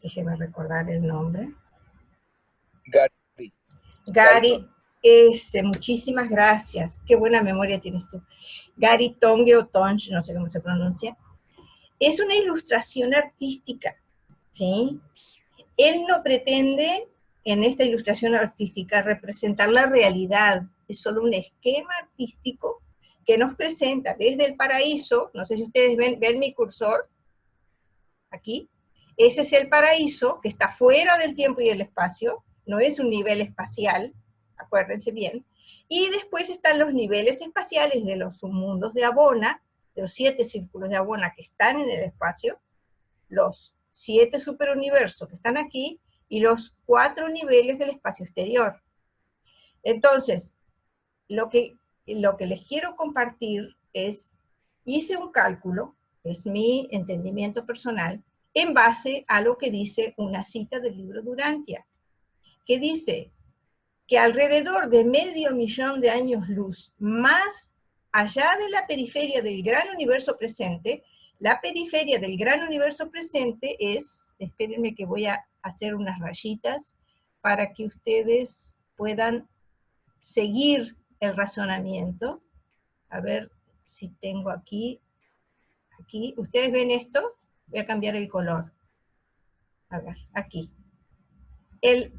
déjeme recordar el nombre. Gary. Gary, muchísimas gracias. Qué buena memoria tienes tú. Gary Tonge o Tonge, no sé cómo se pronuncia. Es una ilustración artística, ¿sí? Él no pretende, en esta ilustración artística, representar la realidad. Es solo un esquema artístico que nos presenta desde el paraíso. No sé si ustedes ven mi cursor, aquí. Ese es el paraíso, que está fuera del tiempo y del espacio, no es un nivel espacial, acuérdense bien. Y después están los niveles espaciales de los submundos de Abona, de los 7 círculos de Abona que están en el espacio, los 7 superuniversos que están aquí, y los 4 niveles del espacio exterior. Entonces, lo que les quiero compartir es, hice un cálculo, es mi entendimiento personal, en base a lo que dice una cita del libro de Urantia, que dice que alrededor de 500.000 de años luz, más allá de la periferia del gran universo presente, la periferia del gran universo presente es, espérenme que voy a hacer unas rayitas para que ustedes puedan seguir el razonamiento. A ver si tengo aquí, ¿ustedes ven esto? Voy a cambiar el color. A ver, aquí.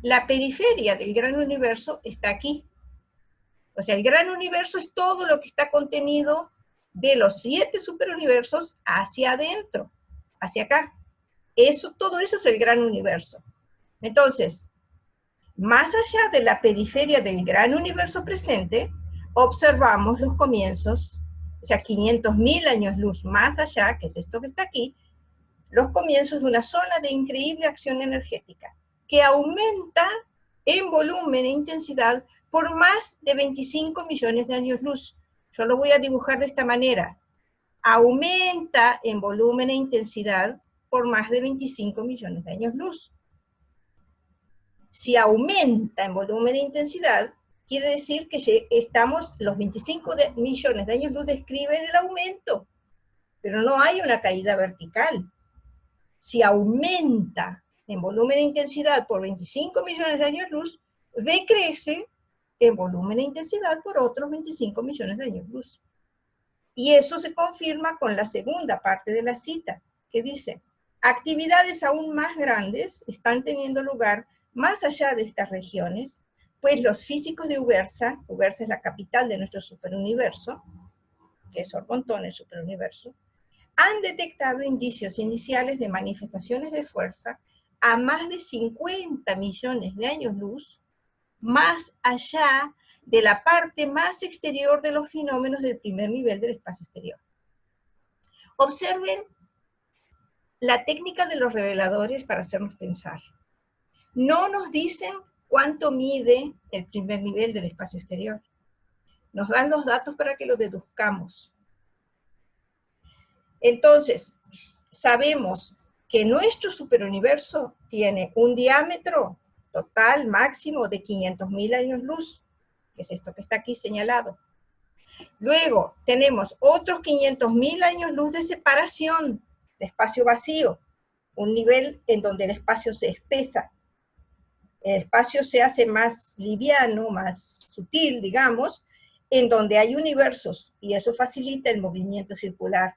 La periferia del gran universo está aquí. O sea, el gran universo es todo lo que está contenido de los 7 superuniversos hacia adentro, hacia acá. Todo eso es el gran universo. Entonces, más allá de la periferia del gran universo presente, observamos los comienzos, o sea, 500.000 años luz más allá, que es esto que está aquí, los comienzos de una zona de increíble acción energética, que aumenta en volumen e intensidad por más de 25 millones de años luz. Yo lo voy a dibujar de esta manera. Aumenta en volumen e intensidad por más de 25 millones de años luz. Si aumenta en volumen e intensidad, quiere decir que estamos, los 25 millones de años luz describen el aumento, pero no hay una caída vertical. Si aumenta en volumen e intensidad por 25 millones de años luz, decrece en volumen e intensidad por otros 25 millones de años luz. Y eso se confirma con la segunda parte de la cita, que dice, actividades aún más grandes están teniendo lugar más allá de estas regiones, pues los físicos de Ubersa es la capital de nuestro superuniverso, que es Orgontón, el superuniverso, han detectado indicios iniciales de manifestaciones de fuerza a más de 50 millones de años luz, más allá de la parte más exterior de los fenómenos del primer nivel del espacio exterior. Observen la técnica de los reveladores para hacernos pensar. No nos dicen cuánto mide el primer nivel del espacio exterior. Nos dan los datos para que lo deduzcamos. Entonces, sabemos que nuestro superuniverso tiene un diámetro total máximo de 500.000 años luz, que es esto que está aquí señalado. Luego tenemos otros 500.000 años luz de separación, de espacio vacío, un nivel en donde el espacio se espesa, el espacio se hace más liviano, más sutil, digamos, en donde hay universos, y eso facilita el movimiento circular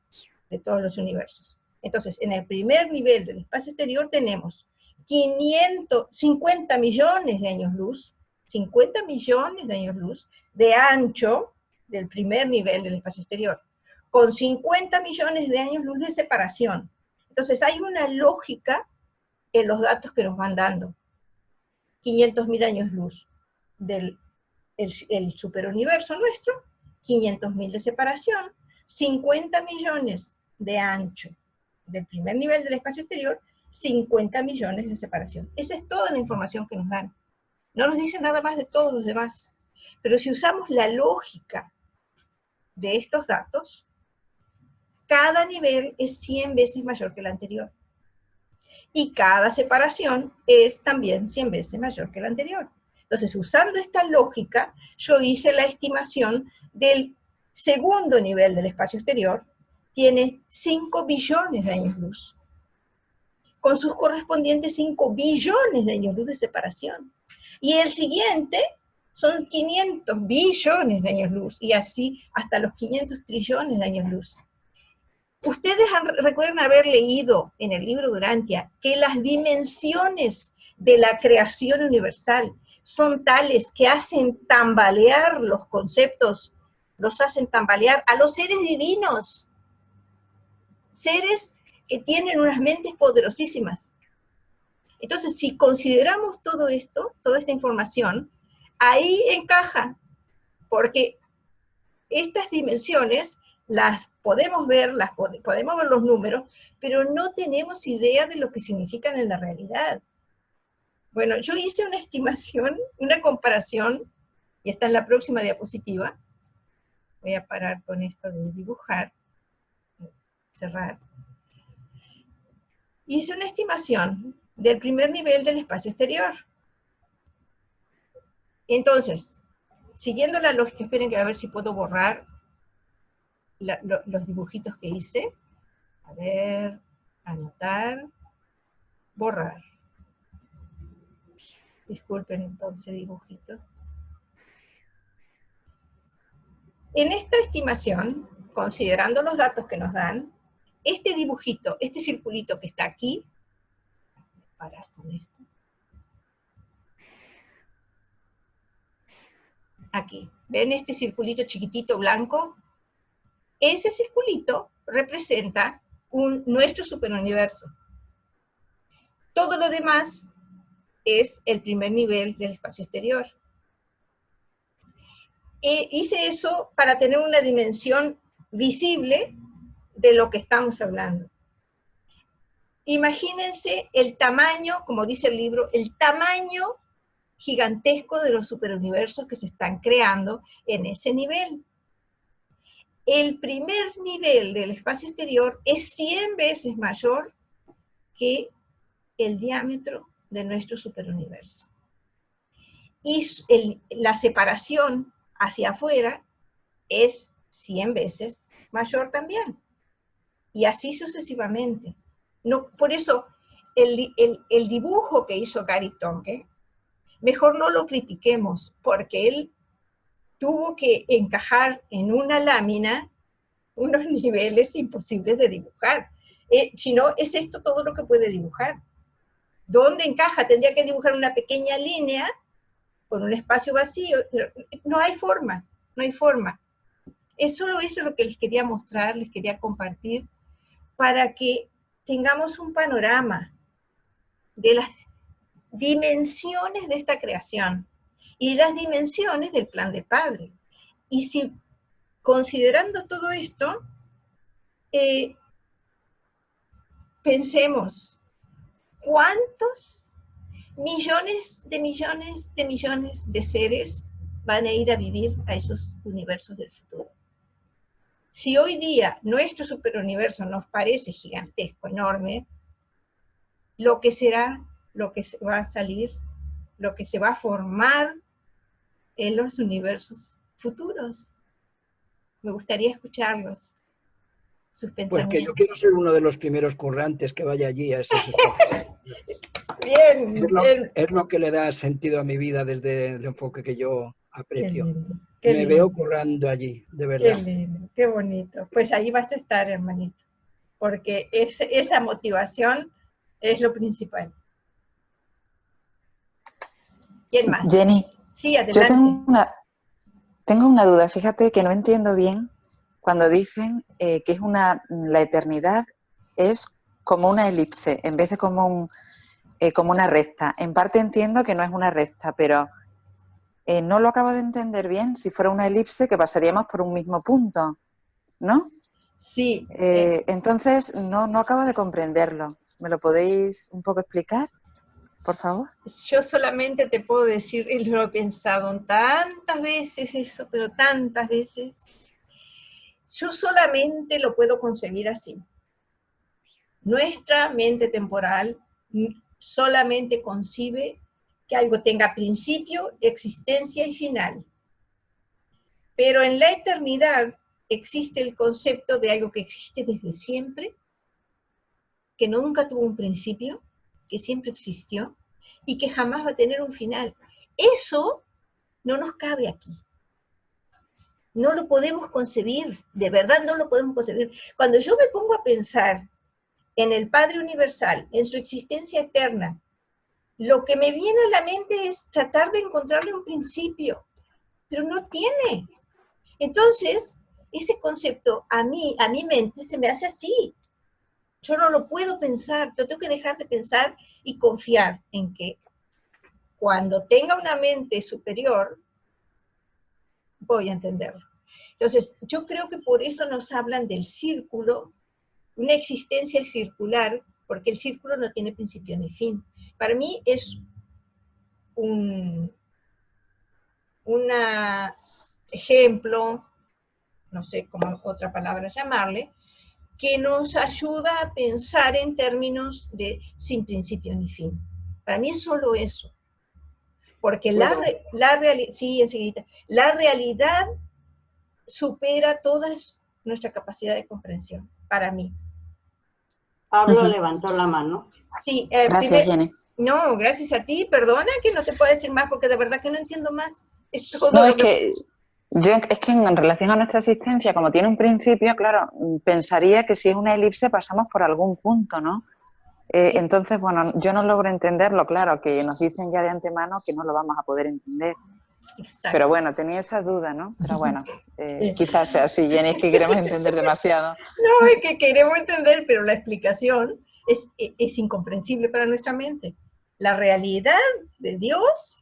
de todos los universos. Entonces, en el primer nivel del espacio exterior tenemos 50 millones de años luz, 50 millones de años luz de ancho del primer nivel del espacio exterior, con 50 millones de años luz de separación. Entonces, hay una lógica en los datos que nos van dando. 500.000 años luz del el superuniverso nuestro, 500.000 de separación, 50 millones de ancho del primer nivel del espacio exterior, 50 millones de separación. Esa es toda la información que nos dan. No nos dicen nada más de todos los demás. Pero si usamos la lógica de estos datos, cada nivel es 100 veces mayor que el anterior. Y cada separación es también 100 veces mayor que la anterior. Entonces, usando esta lógica, yo hice la estimación del segundo nivel del espacio exterior, tiene 5 billones de años luz. con sus correspondientes 5 billones de años luz de separación. Y el siguiente son 500 billones de años luz, y así hasta los 500 trillones de años luz. Ustedes recuerdan haber leído en el libro de Urantia que las dimensiones de la creación universal son tales que hacen tambalear los conceptos, los hacen tambalear a los seres divinos, seres que tienen unas mentes poderosísimas. Entonces, si consideramos todo esto, toda esta información, ahí encaja, porque estas dimensiones las podemos ver, podemos ver los números, pero no tenemos idea de lo que significan en la realidad. Bueno, yo hice una estimación, una comparación, y está en la próxima diapositiva. Voy a parar con esto de dibujar, cerrar. Hice una estimación del primer nivel del espacio exterior. Entonces, siguiendo la lógica, esperen que a ver si puedo borrar los dibujitos que hice. A ver, anotar, borrar. Disculpen entonces, dibujitos. En esta estimación, considerando los datos que nos dan, este dibujito, este circulito que está aquí, parar con esto. Aquí, ¿ven este circulito chiquitito blanco? Ese circulito representa nuestro superuniverso. Todo lo demás es el primer nivel del espacio exterior. Hice eso para tener una dimensión visible de lo que estamos hablando. Imagínense el tamaño, como dice el libro, el tamaño gigantesco de los superuniversos que se están creando en ese nivel. El primer nivel del espacio exterior es 100 veces mayor que el diámetro de nuestro superuniverso. Y la separación hacia afuera es 100 veces mayor también. Y así sucesivamente. No, por eso, el dibujo que hizo Gary Tonke, mejor no lo critiquemos, porque él tuvo que encajar en una lámina unos niveles imposibles de dibujar. Si no, es esto todo lo que puede dibujar. ¿Dónde encaja? Tendría que dibujar una pequeña línea con un espacio vacío. No hay forma, no hay forma. Es solo eso lo que les quería mostrar, les quería compartir, para que tengamos un panorama de las dimensiones de esta creación y las dimensiones del plan del Padre. Y si, considerando todo esto, pensemos, ¿cuántos millones de seres van a ir a vivir a esos universos del futuro? Si hoy día nuestro superuniverso nos parece gigantesco, enorme, lo que será, lo que va a salir, lo que se va a formar en los universos futuros. Me gustaría escucharlos, sus Pues que yo pensamientos. quiero ser uno de los primeros currantes que vaya allí a esos espacios. Bien, bien. Es lo que le da sentido a mi vida desde el enfoque que yo aprecio. Qué lindo, Me veo currando allí, de verdad. Qué lindo, qué bonito. Pues ahí vas a estar, hermanito, porque esa motivación es lo principal. ¿Quién más? Jenny, Sí, yo adelante. tengo una duda. Fíjate que no entiendo bien cuando dicen que es la eternidad es como una elipse en vez de como una recta. En parte entiendo que no es una recta, pero no lo acabo de entender bien. Si fuera una elipse, que pasaríamos por un mismo punto, ¿no? Sí. Entonces, no acabo de comprenderlo. ¿Me lo podéis un poco explicar, por favor? Yo solamente te puedo decir, lo he pensado tantas veces eso, pero tantas veces. Yo solamente lo puedo concebir así. Nuestra mente temporal solamente concibe que algo tenga principio, existencia y final. Pero en la eternidad existe el concepto de algo que existe desde siempre, que nunca tuvo un principio, que siempre existió y que jamás va a tener un final. Eso no nos cabe aquí. No lo podemos concebir, de verdad no lo podemos concebir. Cuando yo me pongo a pensar en el Padre Universal, en su existencia eterna, lo que me viene a la mente es tratar de encontrarle un principio, pero no tiene. Entonces, ese concepto a mi mente se me hace así. Yo no lo puedo pensar, yo tengo que dejar de pensar y confiar en que cuando tenga una mente superior, voy a entenderlo. Entonces, yo creo que por eso nos hablan del círculo, una existencia circular, porque el círculo no tiene principio ni fin. Para mí es un ejemplo, no sé cómo otra palabra llamarle, que nos ayuda a pensar en términos de sin principio ni fin. Para mí es solo eso. Porque Bueno, sí, enseguida, la realidad supera toda nuestra capacidad de comprensión, para mí. Pablo levantó la mano. Sí, Gracias, Jenny. no, gracias a ti, perdona que no te puedo decir más porque de verdad que no entiendo más. Es todo No, lo es que es que en relación a nuestra existencia, como tiene un principio, claro, pensaría que si es una elipse pasamos por algún punto, ¿no? Entonces, bueno, yo no logro entenderlo, claro, que nos dicen ya de antemano que no lo vamos a poder entender. Exacto. Pero bueno, tenía esa duda, ¿no? Pero bueno, quizás sea así, Jenny, es que queremos entender demasiado. No, es que queremos entender, pero la explicación es incomprensible para nuestra mente. La realidad de Dios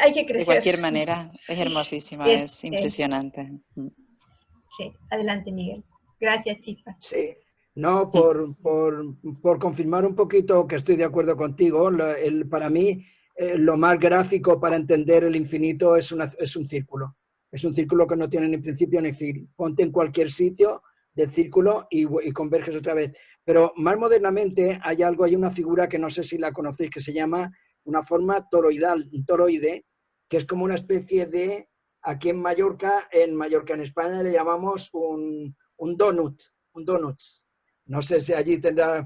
hay que crecer. De cualquier manera, es hermosísima, es impresionante. Sí, adelante, Miguel. Gracias, Chispa. sí. No, por confirmar un poquito que estoy de acuerdo contigo, para mí lo más gráfico para entender el infinito es un círculo. Es un círculo que no tiene ni principio ni fin. Ponte en cualquier sitio del círculo y converges otra vez. Pero más modernamente hay una figura que no sé si la conocéis, que se llama una forma toroidal, un toroide, que es como una especie de, aquí en Mallorca, en España le llamamos un donut, un donuts. No sé si allí tendrá,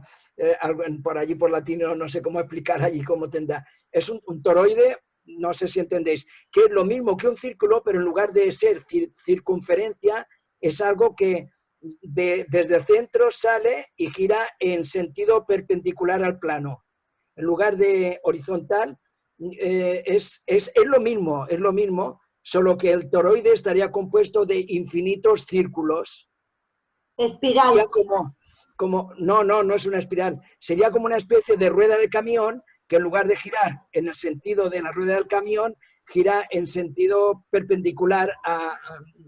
por allí por latino, no sé cómo explicar allí cómo tendrá. Es un toroide, no sé si entendéis, que es lo mismo que un círculo, pero en lugar de ser circunferencia, es algo que desde el centro sale y gira en sentido perpendicular al plano. En lugar de horizontal, es lo mismo, solo que el toroide estaría compuesto de infinitos círculos. Espiral. Sería no es una espiral, sería como una especie de rueda de camión que en lugar de girar en el sentido de la rueda del camión, gira en sentido perpendicular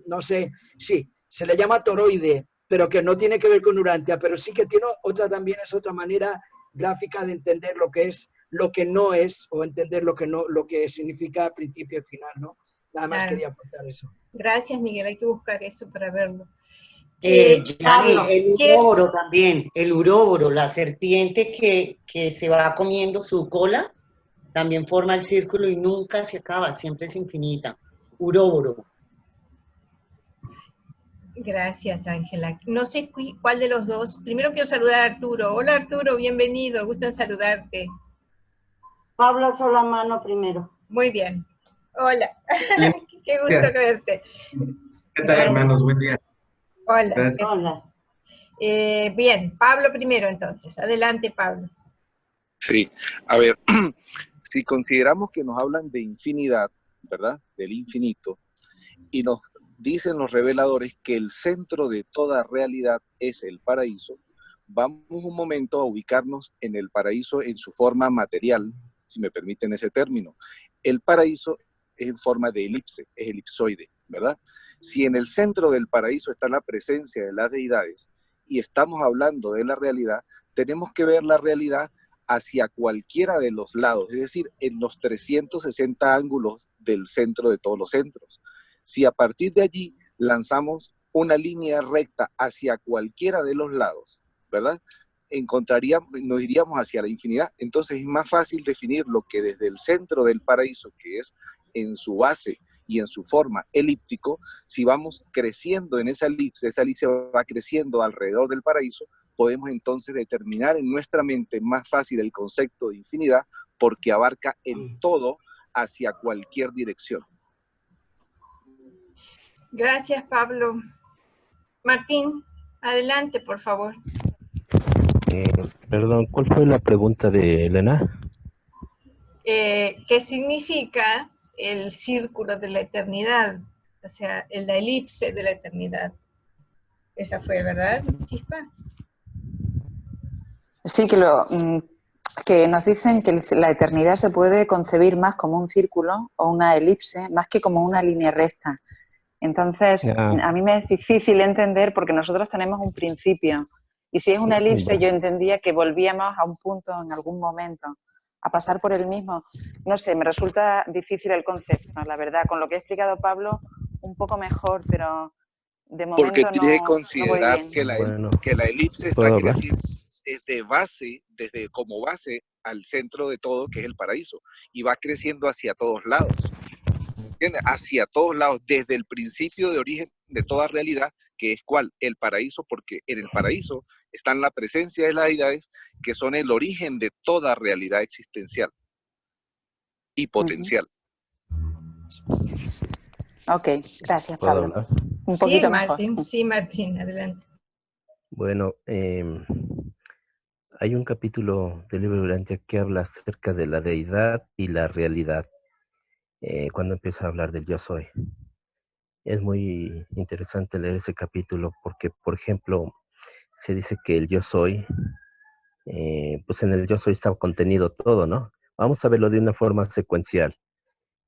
no sé, sí, se le llama toroide, pero que no tiene que ver con Urantia, pero sí que tiene también es otra manera gráfica de entender lo que es, lo que no es, o entender lo que significa principio y final, ¿no? Nada más quería aportar eso. Gracias, Miguel, hay que buscar eso para verlo. Pablo, el uróboro también, el uróboro, la serpiente que se va comiendo su cola, también forma el círculo y nunca se acaba, siempre es infinita. Uróboro. Gracias, Ángela. No sé cuál de los dos. Primero quiero saludar a Arturo. Hola, Arturo, bienvenido. Gusto en saludarte. Pablo alzó la mano primero. Muy bien. Hola. Qué gusto verte. ¿Qué tal, hermanos? Buen día. Hola. Hola. Bien, Pablo primero entonces. Adelante, Pablo. Sí, a ver, si consideramos que nos hablan de infinidad, ¿verdad? Del infinito, y nos dicen los reveladores que el centro de toda realidad es el paraíso, vamos un momento a ubicarnos en el paraíso en su forma material, si me permiten ese término. El paraíso es en forma de elipse, es elipsoide, ¿verdad? Si en el centro del paraíso está la presencia de las deidades y estamos hablando de la realidad, tenemos que ver la realidad hacia cualquiera de los lados, es decir, en los 360 ángulos del centro de todos los centros. Si a partir de allí lanzamos una línea recta hacia cualquiera de los lados, ¿verdad? Nos iríamos hacia la infinidad. Entonces es más fácil definir lo que desde el centro del paraíso, que es en su base y en su forma elíptico, si vamos creciendo en esa elipse va creciendo alrededor del paraíso, podemos entonces determinar en nuestra mente más fácil el concepto de infinidad porque abarca el todo hacia cualquier dirección. Gracias, Pablo. Martín, adelante, por favor. Perdón, ¿cuál fue la pregunta de Elena? ¿Qué significa el círculo de la eternidad? O sea, la elipse de la eternidad. Esa fue, ¿verdad, Chispa? Sí, que nos dicen que la eternidad se puede concebir más como un círculo o una elipse, más que como una línea recta. Entonces, a mí me es difícil entender porque nosotros tenemos un principio. Y si es una elipse, yo entendía que volvíamos a un punto en algún momento, a pasar por el mismo. No sé, me resulta difícil el concepto, la verdad. Con lo que ha explicado Pablo, un poco mejor, pero de momento porque tienes que no voy considerar bien. que la elipse está creciendo desde como base al centro de todo, que es el paraíso, y va creciendo hacia todos lados. ¿Entiendes? Hacia todos lados, desde el principio de origen de toda realidad, que es ¿cuál? El paraíso, porque en el paraíso están la presencia de las deidades, que son el origen de toda realidad existencial y potencial. Ok, gracias, Pablo. ¿Puedo hablar? Un poquito sí, mejor. Martín, sí, Martín, adelante. Bueno, hay un capítulo del libro de Urantia que habla acerca de la deidad y la realidad, cuando empieza a hablar del yo soy. Es muy interesante leer ese capítulo porque, por ejemplo, se dice que el yo soy, pues en el yo soy está contenido todo, ¿no? Vamos a verlo de una forma secuencial.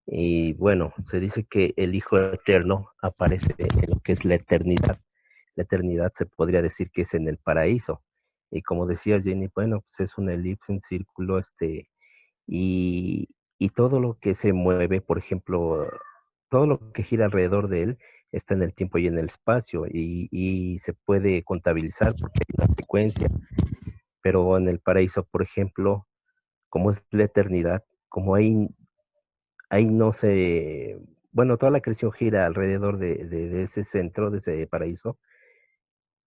Y bueno, se dice que el Hijo Eterno aparece en lo que es la eternidad. La eternidad se podría decir que es en el paraíso. Y como decía Jenny, bueno, pues es una elipse, un círculo, y, y todo lo que se mueve, por ejemplo, todo lo que gira alrededor de él está en el tiempo y en el espacio, y se puede contabilizar porque hay una secuencia. Pero en el paraíso, por ejemplo, como es la eternidad, como ahí no se, bueno, toda la creación gira alrededor de ese centro, de ese paraíso,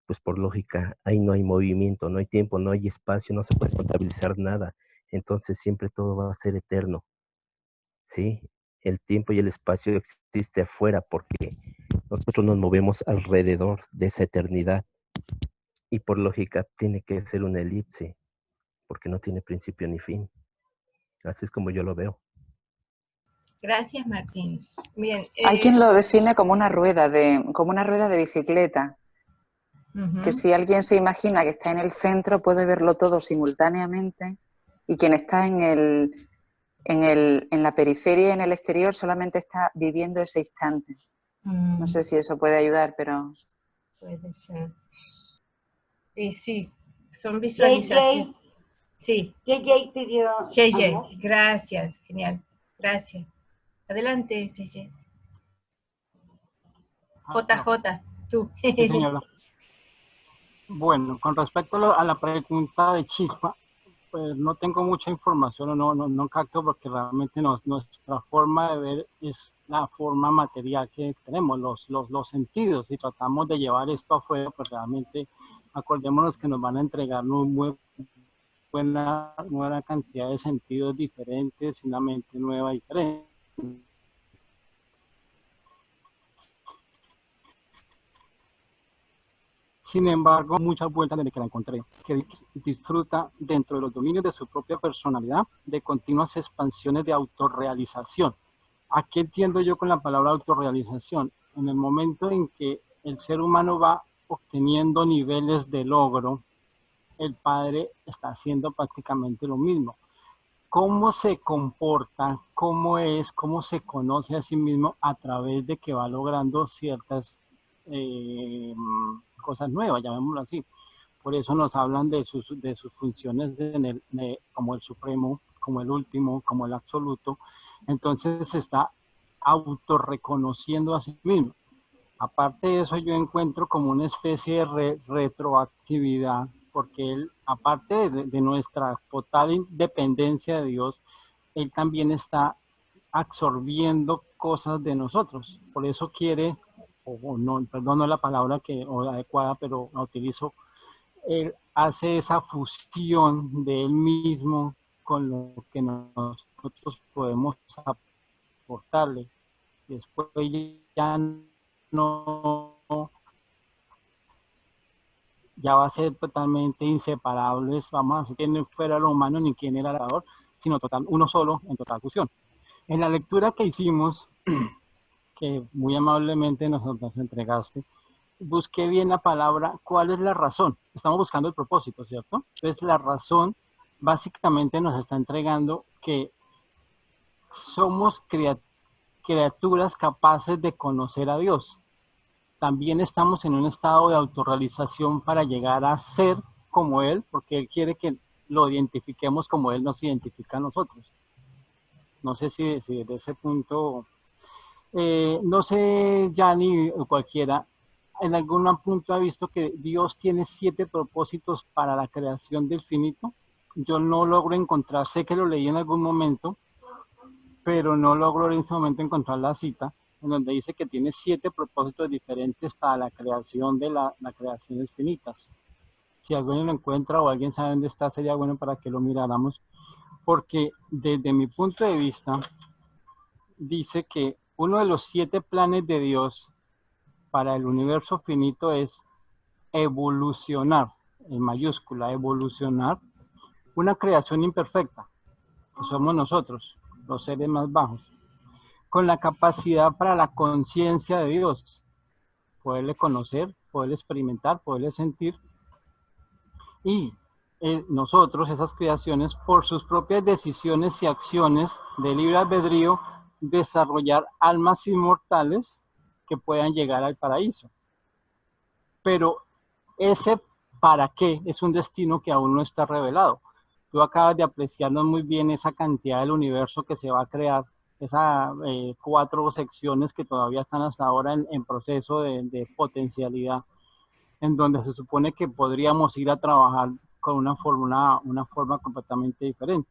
pues por lógica, ahí no hay movimiento, no hay tiempo, no hay espacio, no se puede contabilizar nada. Entonces siempre todo va a ser eterno, ¿sí? El tiempo y el espacio existe afuera porque nosotros nos movemos alrededor de esa eternidad. Y por lógica tiene que ser una elipse, porque no tiene principio ni fin. Así es como yo lo veo. Gracias, Martín. Bien. Hay quien lo define como una rueda de bicicleta. Que si alguien se imagina que está en el centro, puede verlo todo simultáneamente, y quien está en la periferia, en el exterior, solamente está viviendo ese instante. No sé si eso puede ayudar, pero... Puede ser. Y sí, son visualizaciones. Sí. JJ pidió. JJ, gracias, genial. Gracias. Adelante, JJ. JJ, tú. Sí, señora. Bueno, con respecto a la pregunta de Chispa, pues no tengo mucha información, no capto porque realmente nuestra forma de ver es la forma material que tenemos, los sentidos, y tratamos de llevar esto afuera, pues realmente acordémonos que nos van a entregar una buena cantidad de sentidos diferentes y una mente nueva y diferente. Sin embargo, muchas vueltas desde que la encontré, que disfruta dentro de los dominios de su propia personalidad de continuas expansiones de autorrealización. ¿A qué entiendo yo con la palabra autorrealización? En el momento en que el ser humano va obteniendo niveles de logro, el Padre está haciendo prácticamente lo mismo. ¿Cómo se comporta? ¿Cómo es? ¿Cómo se conoce a sí mismo a través de que va logrando ciertas cosas nuevas, llamémoslo así? Por eso nos hablan de sus funciones como el supremo, como el último, como el absoluto. Entonces se está autorreconociendo a sí mismo. Aparte de eso, yo encuentro como una especie de retroactividad, porque él, aparte de nuestra total dependencia de Dios, él también está absorbiendo cosas de nosotros. Por eso quiere, o no, perdón, no es la palabra o la adecuada, pero la utilizo, Él hace esa fusión de Él mismo con lo que nosotros podemos aportarle. Después ya no, ya va a ser totalmente inseparables, vamos a decir que no fuera lo humano ni quién era el creador, sino total, uno solo en total fusión. En la lectura que hicimos, que muy amablemente nos entregaste, busqué bien la palabra, ¿cuál es la razón? Estamos buscando el propósito, ¿cierto? Entonces la razón básicamente nos está entregando que somos criaturas capaces de conocer a Dios. También estamos en un estado de autorrealización para llegar a ser como Él, porque Él quiere que lo identifiquemos como Él nos identifica a nosotros. No sé si desde ese punto, no sé, Yanni o cualquiera, en algún punto ha visto que Dios tiene 7 propósitos para la creación del finito. Yo no logro encontrar, sé que lo leí en algún momento, pero no logro en este momento encontrar la cita en donde dice que tiene 7 propósitos diferentes para la creación de las creaciones finitas. Si alguien lo encuentra o alguien sabe dónde está, sería bueno para que lo miráramos, porque desde mi punto de vista, dice que uno de los 7 planes de Dios para el universo finito es evolucionar, en mayúscula, evolucionar una creación imperfecta, que somos nosotros, los seres más bajos, con la capacidad para la conciencia de Dios, poderle conocer, poderle experimentar, poderle sentir, y nosotros, esas creaciones, por sus propias decisiones y acciones de libre albedrío, desarrollar almas inmortales que puedan llegar al paraíso. Pero ese para qué es un destino que aún no está revelado. Tú acabas de apreciarnos muy bien esa cantidad del universo que se va a crear, esas 4 secciones que todavía están hasta ahora en proceso de potencialidad, en donde se supone que podríamos ir a trabajar con una forma completamente diferente.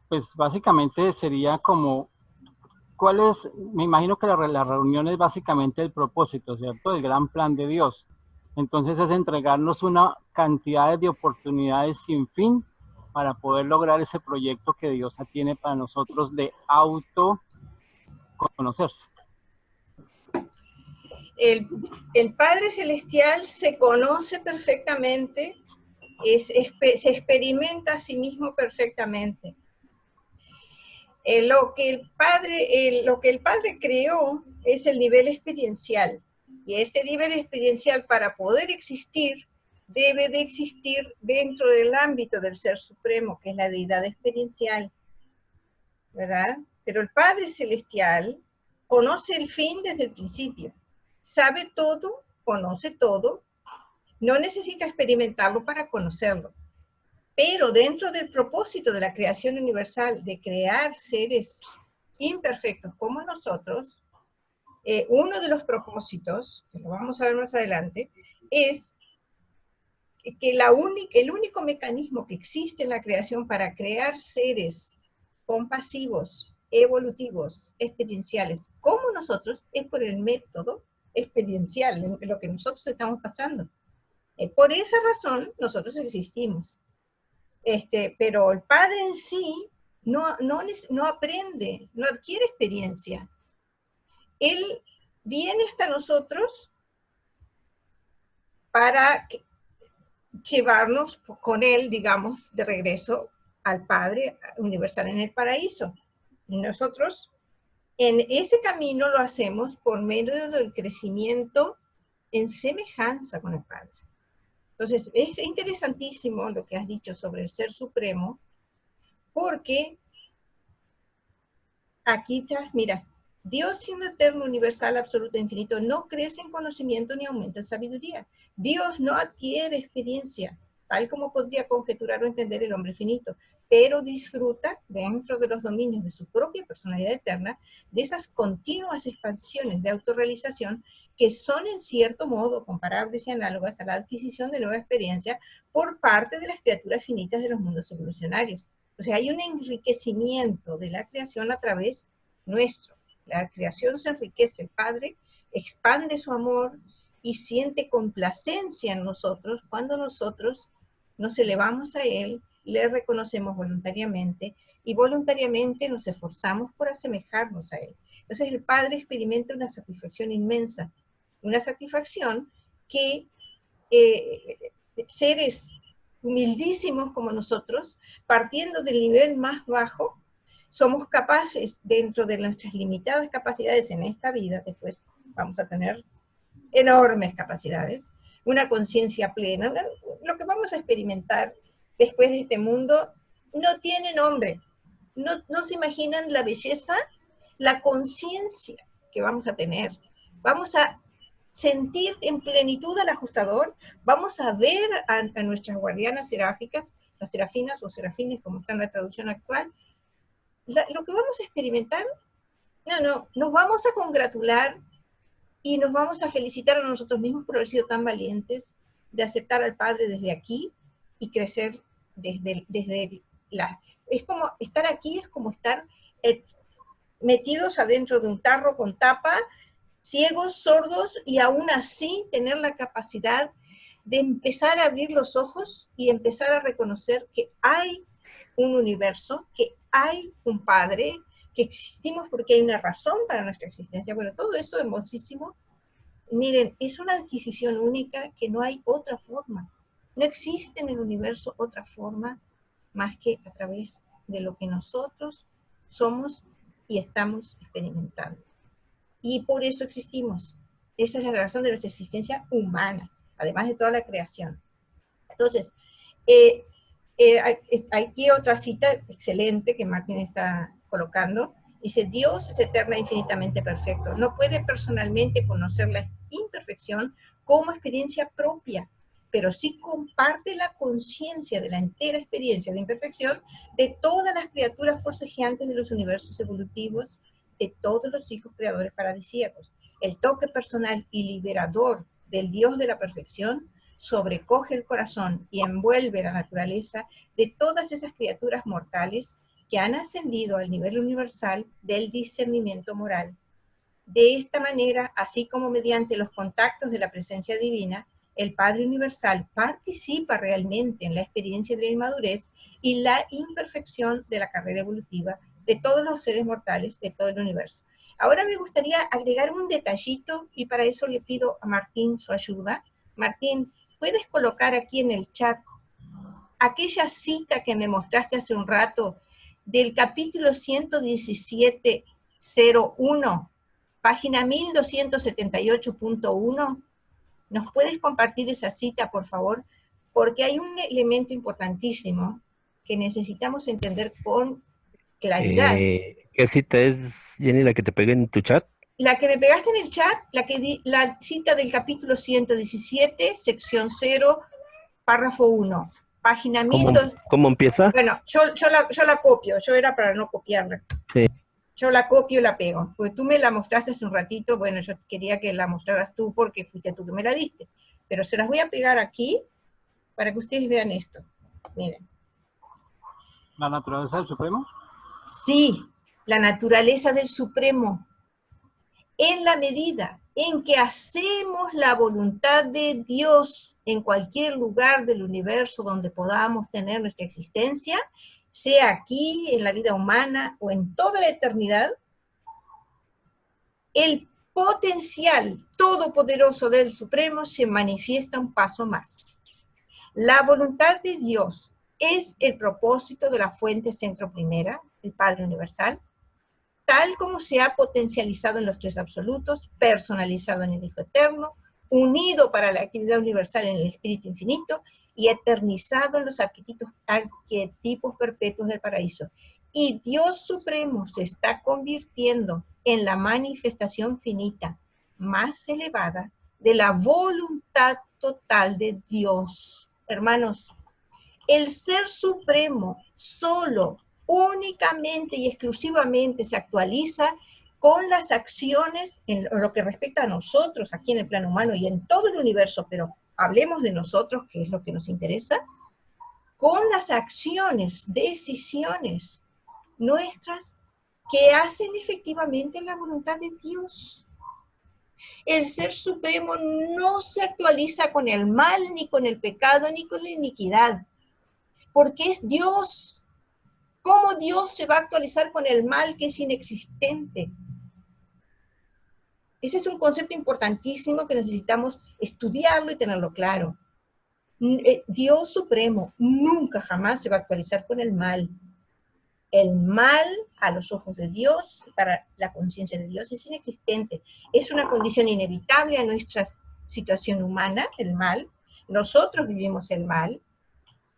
Pues básicamente sería como, ¿cuál es? Me imagino que la reunión es básicamente el propósito, ¿cierto? El gran plan de Dios. Entonces es entregarnos una cantidad de oportunidades sin fin para poder lograr ese proyecto que Dios tiene para nosotros de autoconocerse. El Padre Celestial se conoce perfectamente, se experimenta a sí mismo perfectamente. Lo que el Padre creó es el nivel experiencial, y este nivel experiencial, para poder existir, debe de existir dentro del ámbito del Ser Supremo, que es la deidad experiencial, ¿verdad? Pero el Padre Celestial conoce el fin desde el principio, sabe todo, conoce todo, no necesita experimentarlo para conocerlo. Pero dentro del propósito de la creación universal, de crear seres imperfectos como nosotros, uno de los propósitos, que lo vamos a ver más adelante, es que el único mecanismo que existe en la creación para crear seres compasivos, evolutivos, experienciales, como nosotros, es por el método experiencial, en lo que nosotros estamos pasando. Por esa razón, nosotros existimos. Pero el Padre en sí no aprende, no adquiere experiencia. Él viene hasta nosotros para llevarnos con Él, digamos, de regreso al Padre universal en el paraíso. Y nosotros en ese camino lo hacemos por medio del crecimiento en semejanza con el Padre. Entonces, es interesantísimo lo que has dicho sobre el Ser Supremo, porque aquí está, mira, Dios siendo eterno, universal, absoluto, infinito, no crece en conocimiento ni aumenta en sabiduría. Dios no adquiere experiencia, tal como podría conjeturar o entender el hombre finito, pero disfruta dentro de los dominios de su propia personalidad eterna de esas continuas expansiones de autorrealización que son en cierto modo comparables y análogas a la adquisición de nueva experiencia por parte de las criaturas finitas de los mundos evolucionarios. O sea, hay un enriquecimiento de la creación a través nuestro. La creación se enriquece, el Padre expande su amor y siente complacencia en nosotros cuando nosotros nos elevamos a Él, le reconocemos voluntariamente y voluntariamente nos esforzamos por asemejarnos a Él. Entonces el Padre experimenta una satisfacción inmensa, una satisfacción que seres humildísimos como nosotros, partiendo del nivel más bajo, somos capaces, dentro de nuestras limitadas capacidades en esta vida, después vamos a tener enormes capacidades, una conciencia plena, lo que vamos a experimentar después de este mundo no tiene nombre. No se imaginan la belleza, la conciencia que vamos a tener. Vamos a sentir en plenitud al ajustador, vamos a ver a nuestras guardianas seráficas, las serafinas o serafines, como está en la traducción actual. Lo que vamos a experimentar, nos vamos a congratular y nos vamos a felicitar a nosotros mismos por haber sido tan valientes de aceptar al Padre desde aquí y crecer desde es como estar aquí, es como estar metidos adentro de un tarro con tapa, ciegos, sordos, y aún así tener la capacidad de empezar a abrir los ojos y empezar a reconocer que hay un universo, que hay un Padre, que existimos porque hay una razón para nuestra existencia. Bueno, todo eso hermosísimo. Miren, es una adquisición única que no hay otra forma. No existe en el universo otra forma más que a través de lo que nosotros somos y estamos experimentando. Y por eso existimos. Esa es la razón de nuestra existencia humana, además de toda la creación. Entonces, aquí otra cita excelente que Martín está colocando. Dice, Dios es eterna e infinitamente perfecto. No puede personalmente conocer la imperfección como experiencia propia, pero sí comparte la conciencia de la entera experiencia de imperfección de todas las criaturas forcejeantes de los universos evolutivos, de todos los hijos creadores paradisíacos. El toque personal y liberador del Dios de la perfección sobrecoge el corazón y envuelve la naturaleza de todas esas criaturas mortales que han ascendido al nivel universal del discernimiento moral. De esta manera, así como mediante los contactos de la presencia divina, el Padre Universal participa realmente en la experiencia de la inmadurez y la imperfección de la carrera evolutiva de todos los seres mortales de todo el universo. Ahora me gustaría agregar un detallito y para eso le pido a Martín su ayuda. Martín, ¿puedes colocar aquí en el chat aquella cita que me mostraste hace un rato del capítulo 117.01, página 1278.1? ¿Nos puedes compartir esa cita, por favor? Porque hay un elemento importantísimo que necesitamos entender con claridad. ¿Qué cita es, Jenny, la que te pegué en tu chat? La que me pegaste en el chat, la cita del capítulo 117, sección 0, párrafo 1, página 1200. ¿Cómo empieza? Bueno, yo la copio, yo era para no copiarla. Sí. Yo la copio y la pego, porque tú me la mostraste hace un ratito, bueno, yo quería que la mostraras tú porque fuiste tú que me la diste, pero se las voy a pegar aquí para que ustedes vean esto. Miren. ¿La naturaleza del Supremo? Sí, la naturaleza del Supremo. En la medida en que hacemos la voluntad de Dios en cualquier lugar del universo donde podamos tener nuestra existencia, sea aquí, en la vida humana o en toda la eternidad, el potencial todopoderoso del Supremo se manifiesta un paso más. La voluntad de Dios es el propósito de la fuente centro primera, el Padre Universal, tal como se ha potencializado en los tres absolutos, personalizado en el Hijo Eterno, unido para la actividad universal en el Espíritu Infinito y eternizado en los arquetipos perpetuos del paraíso. Y Dios Supremo se está convirtiendo en la manifestación finita más elevada de la voluntad total de Dios. Hermanos, el Ser Supremo solo, únicamente y exclusivamente se actualiza con las acciones en lo que respecta a nosotros aquí en el plano humano y en todo el universo, pero hablemos de nosotros, que es lo que nos interesa, con las acciones, decisiones nuestras que hacen efectivamente la voluntad de Dios. El Ser Supremo no se actualiza con el mal, ni con el pecado, ni con la iniquidad, porque es Dios. ¿Cómo Dios se va a actualizar con el mal que es inexistente? Ese es un concepto importantísimo que necesitamos estudiarlo y tenerlo claro. Dios Supremo nunca jamás se va a actualizar con el mal. El mal a los ojos de Dios, para la conciencia de Dios, es inexistente. Es una condición inevitable a nuestra situación humana, el mal. Nosotros vivimos el mal.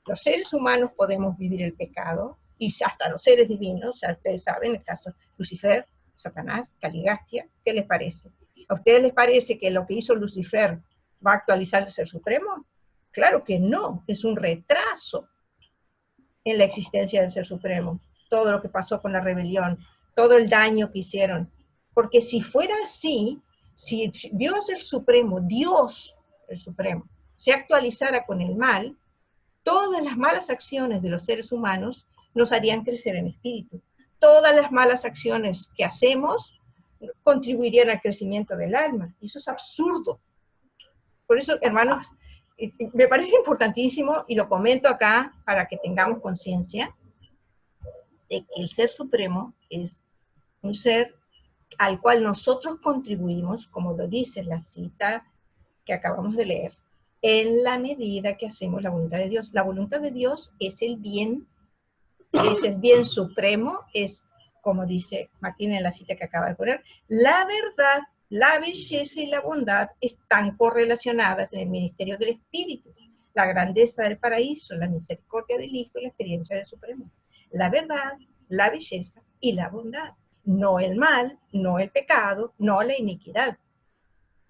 Los seres humanos podemos vivir el pecado, y hasta los seres divinos, ya ustedes saben, el caso de Lucifer, Satanás, Caligastia. ¿Qué les parece? ¿A ustedes les parece que lo que hizo Lucifer va a actualizar el Ser Supremo? Claro que no, es un retraso en la existencia del Ser Supremo. Todo lo que pasó con la rebelión, todo el daño que hicieron. Porque si fuera así, si Dios el Supremo, Dios el Supremo, se actualizara con el mal, todas las malas acciones de los seres humanos nos harían crecer en espíritu. Todas las malas acciones que hacemos contribuirían al crecimiento del alma. Y eso es absurdo. Por eso, hermanos, me parece importantísimo, y lo comento acá para que tengamos conciencia, de que el Ser Supremo es un ser al cual nosotros contribuimos, como lo dice la cita que acabamos de leer, en la medida que hacemos la voluntad de Dios. La voluntad de Dios es el bien supremo, es, como dice Martín en la cita que acaba de poner, la verdad, la belleza y la bondad están correlacionadas en el ministerio del Espíritu. La grandeza del paraíso, la misericordia del Hijo y la experiencia del Supremo. La verdad, la belleza y la bondad. No el mal, no el pecado, no la iniquidad.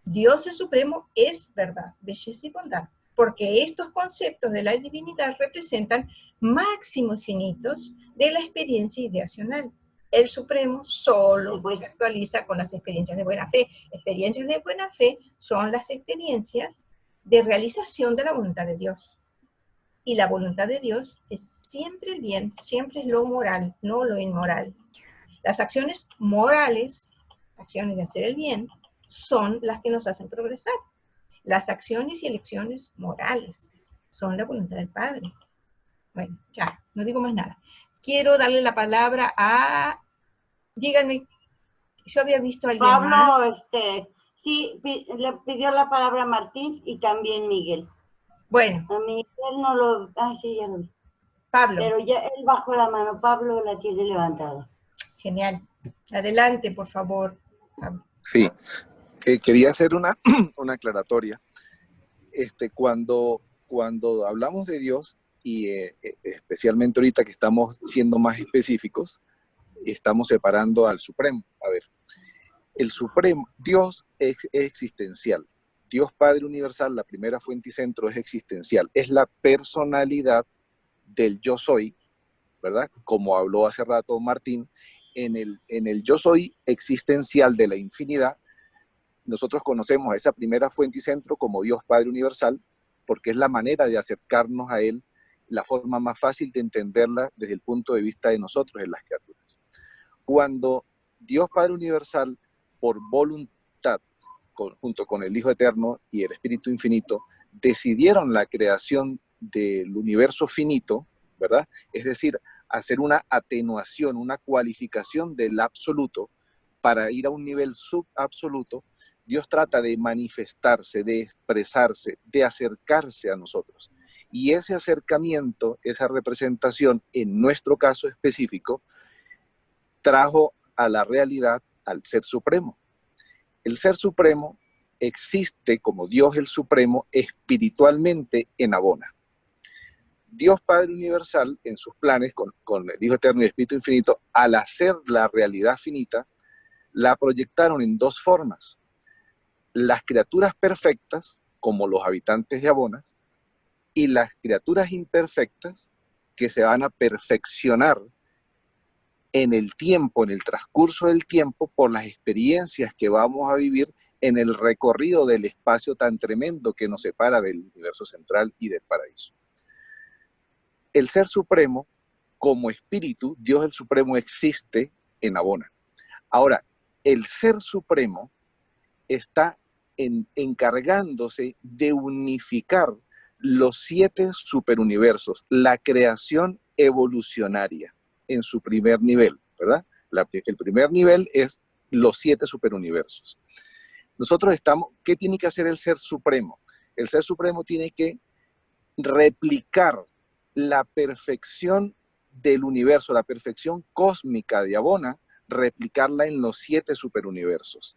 Dios el Supremo es verdad, belleza y bondad, porque estos conceptos de la divinidad representan máximos finitos de la experiencia ideacional. El Supremo solo se actualiza con las experiencias de buena fe. Experiencias de buena fe son las experiencias de realización de la voluntad de Dios. Y la voluntad de Dios es siempre el bien, siempre es lo moral, no lo inmoral. Las acciones morales, acciones de hacer el bien, son las que nos hacen progresar. Las acciones y elecciones morales son la voluntad del Padre. Bueno, ya, no digo más nada. Quiero darle la palabra a... Díganme, yo había visto a alguien Pablo, más. sí, le pidió la palabra a Martín y también Miguel. Bueno. A Miguel no lo... sí, ya lo vi. Pablo. Pero ya él bajó la mano, Pablo la tiene levantada. Genial. Adelante, por favor, Pablo. Sí, quería hacer una aclaratoria. Cuando hablamos de Dios, y especialmente ahorita que estamos siendo más específicos, estamos separando al Supremo. A ver, el Supremo, Dios es existencial. Dios Padre Universal, la primera fuente y centro, es existencial. Es la personalidad del yo soy, ¿verdad? Como habló hace rato Martín, en el yo soy existencial de la infinidad, nosotros conocemos a esa primera fuente y centro como Dios Padre Universal, porque es la manera de acercarnos a Él, la forma más fácil de entenderla desde el punto de vista de nosotros, en las criaturas. Cuando Dios Padre Universal, por voluntad, junto con el Hijo Eterno y el Espíritu Infinito, decidieron la creación del universo finito, ¿verdad? Es decir, hacer una atenuación, una cualificación del absoluto para ir a un nivel subabsoluto. Dios trata de manifestarse, de expresarse, de acercarse a nosotros. Y ese acercamiento, esa representación, en nuestro caso específico, trajo a la realidad al Ser Supremo. El Ser Supremo existe como Dios el Supremo espiritualmente en Abona. Dios Padre Universal, en sus planes, con el Hijo Eterno y el Espíritu Infinito, al hacer la realidad finita, la proyectaron en dos formas. Las criaturas perfectas, como los habitantes de Abonas, y las criaturas imperfectas que se van a perfeccionar en el tiempo, en el transcurso del tiempo, por las experiencias que vamos a vivir en el recorrido del espacio tan tremendo que nos separa del universo central y del paraíso. El Ser Supremo, como espíritu, Dios el Supremo existe en Abona. Ahora, el Ser Supremo está encargándose de unificar los 7 superuniversos, la creación evolucionaria en su primer nivel, ¿verdad? El primer nivel es los 7 superuniversos. Nosotros estamos, ¿qué tiene que hacer el Ser Supremo? El Ser Supremo tiene que replicar la perfección del universo, la perfección cósmica de Abona, replicarla en los 7 superuniversos.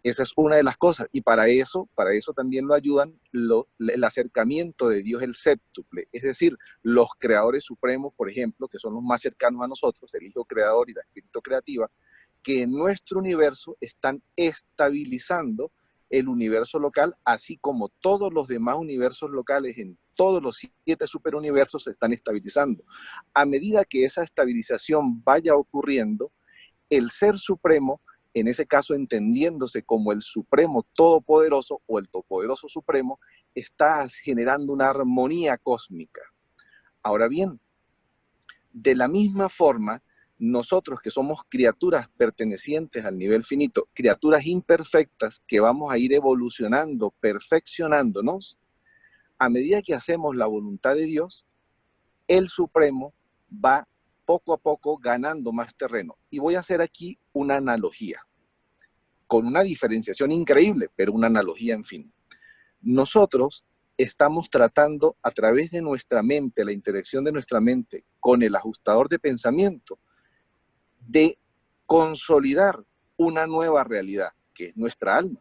Esa es una de las cosas, y para eso también lo ayudan el acercamiento de Dios el séptuple, es decir, los creadores supremos, por ejemplo, que son los más cercanos a nosotros, el Hijo Creador y la Espíritu Creativa, que en nuestro universo están estabilizando el universo local, así como todos los demás universos locales en todos los 7 superuniversos se están estabilizando. A medida que esa estabilización vaya ocurriendo, el Ser Supremo, en ese caso entendiéndose como el Supremo Todopoderoso o el Todopoderoso Supremo, está generando una armonía cósmica. Ahora bien, de la misma forma, nosotros que somos criaturas pertenecientes al nivel finito, criaturas imperfectas que vamos a ir evolucionando, perfeccionándonos, a medida que hacemos la voluntad de Dios, el Supremo va poco a poco ganando más terreno. Y voy a hacer aquí una analogía, con una diferenciación increíble, pero una analogía en fin. Nosotros estamos tratando a través de nuestra mente, la interacción de nuestra mente con el ajustador de pensamiento, de consolidar una nueva realidad, que es nuestra alma,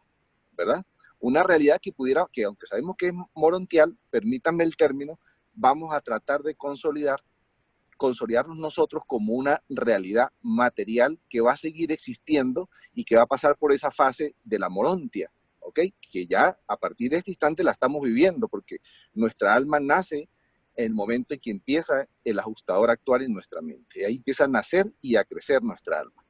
¿verdad? Una realidad que aunque sabemos que es morontial, permítanme el término, vamos a tratar de consolidarnos nosotros como una realidad material que va a seguir existiendo y que va a pasar por esa fase de la morontia, ¿ok? Que ya a partir de este instante la estamos viviendo, porque nuestra alma nace en el momento en que empieza el ajustador a actuar en nuestra mente. Ahí empieza a nacer y a crecer nuestra alma.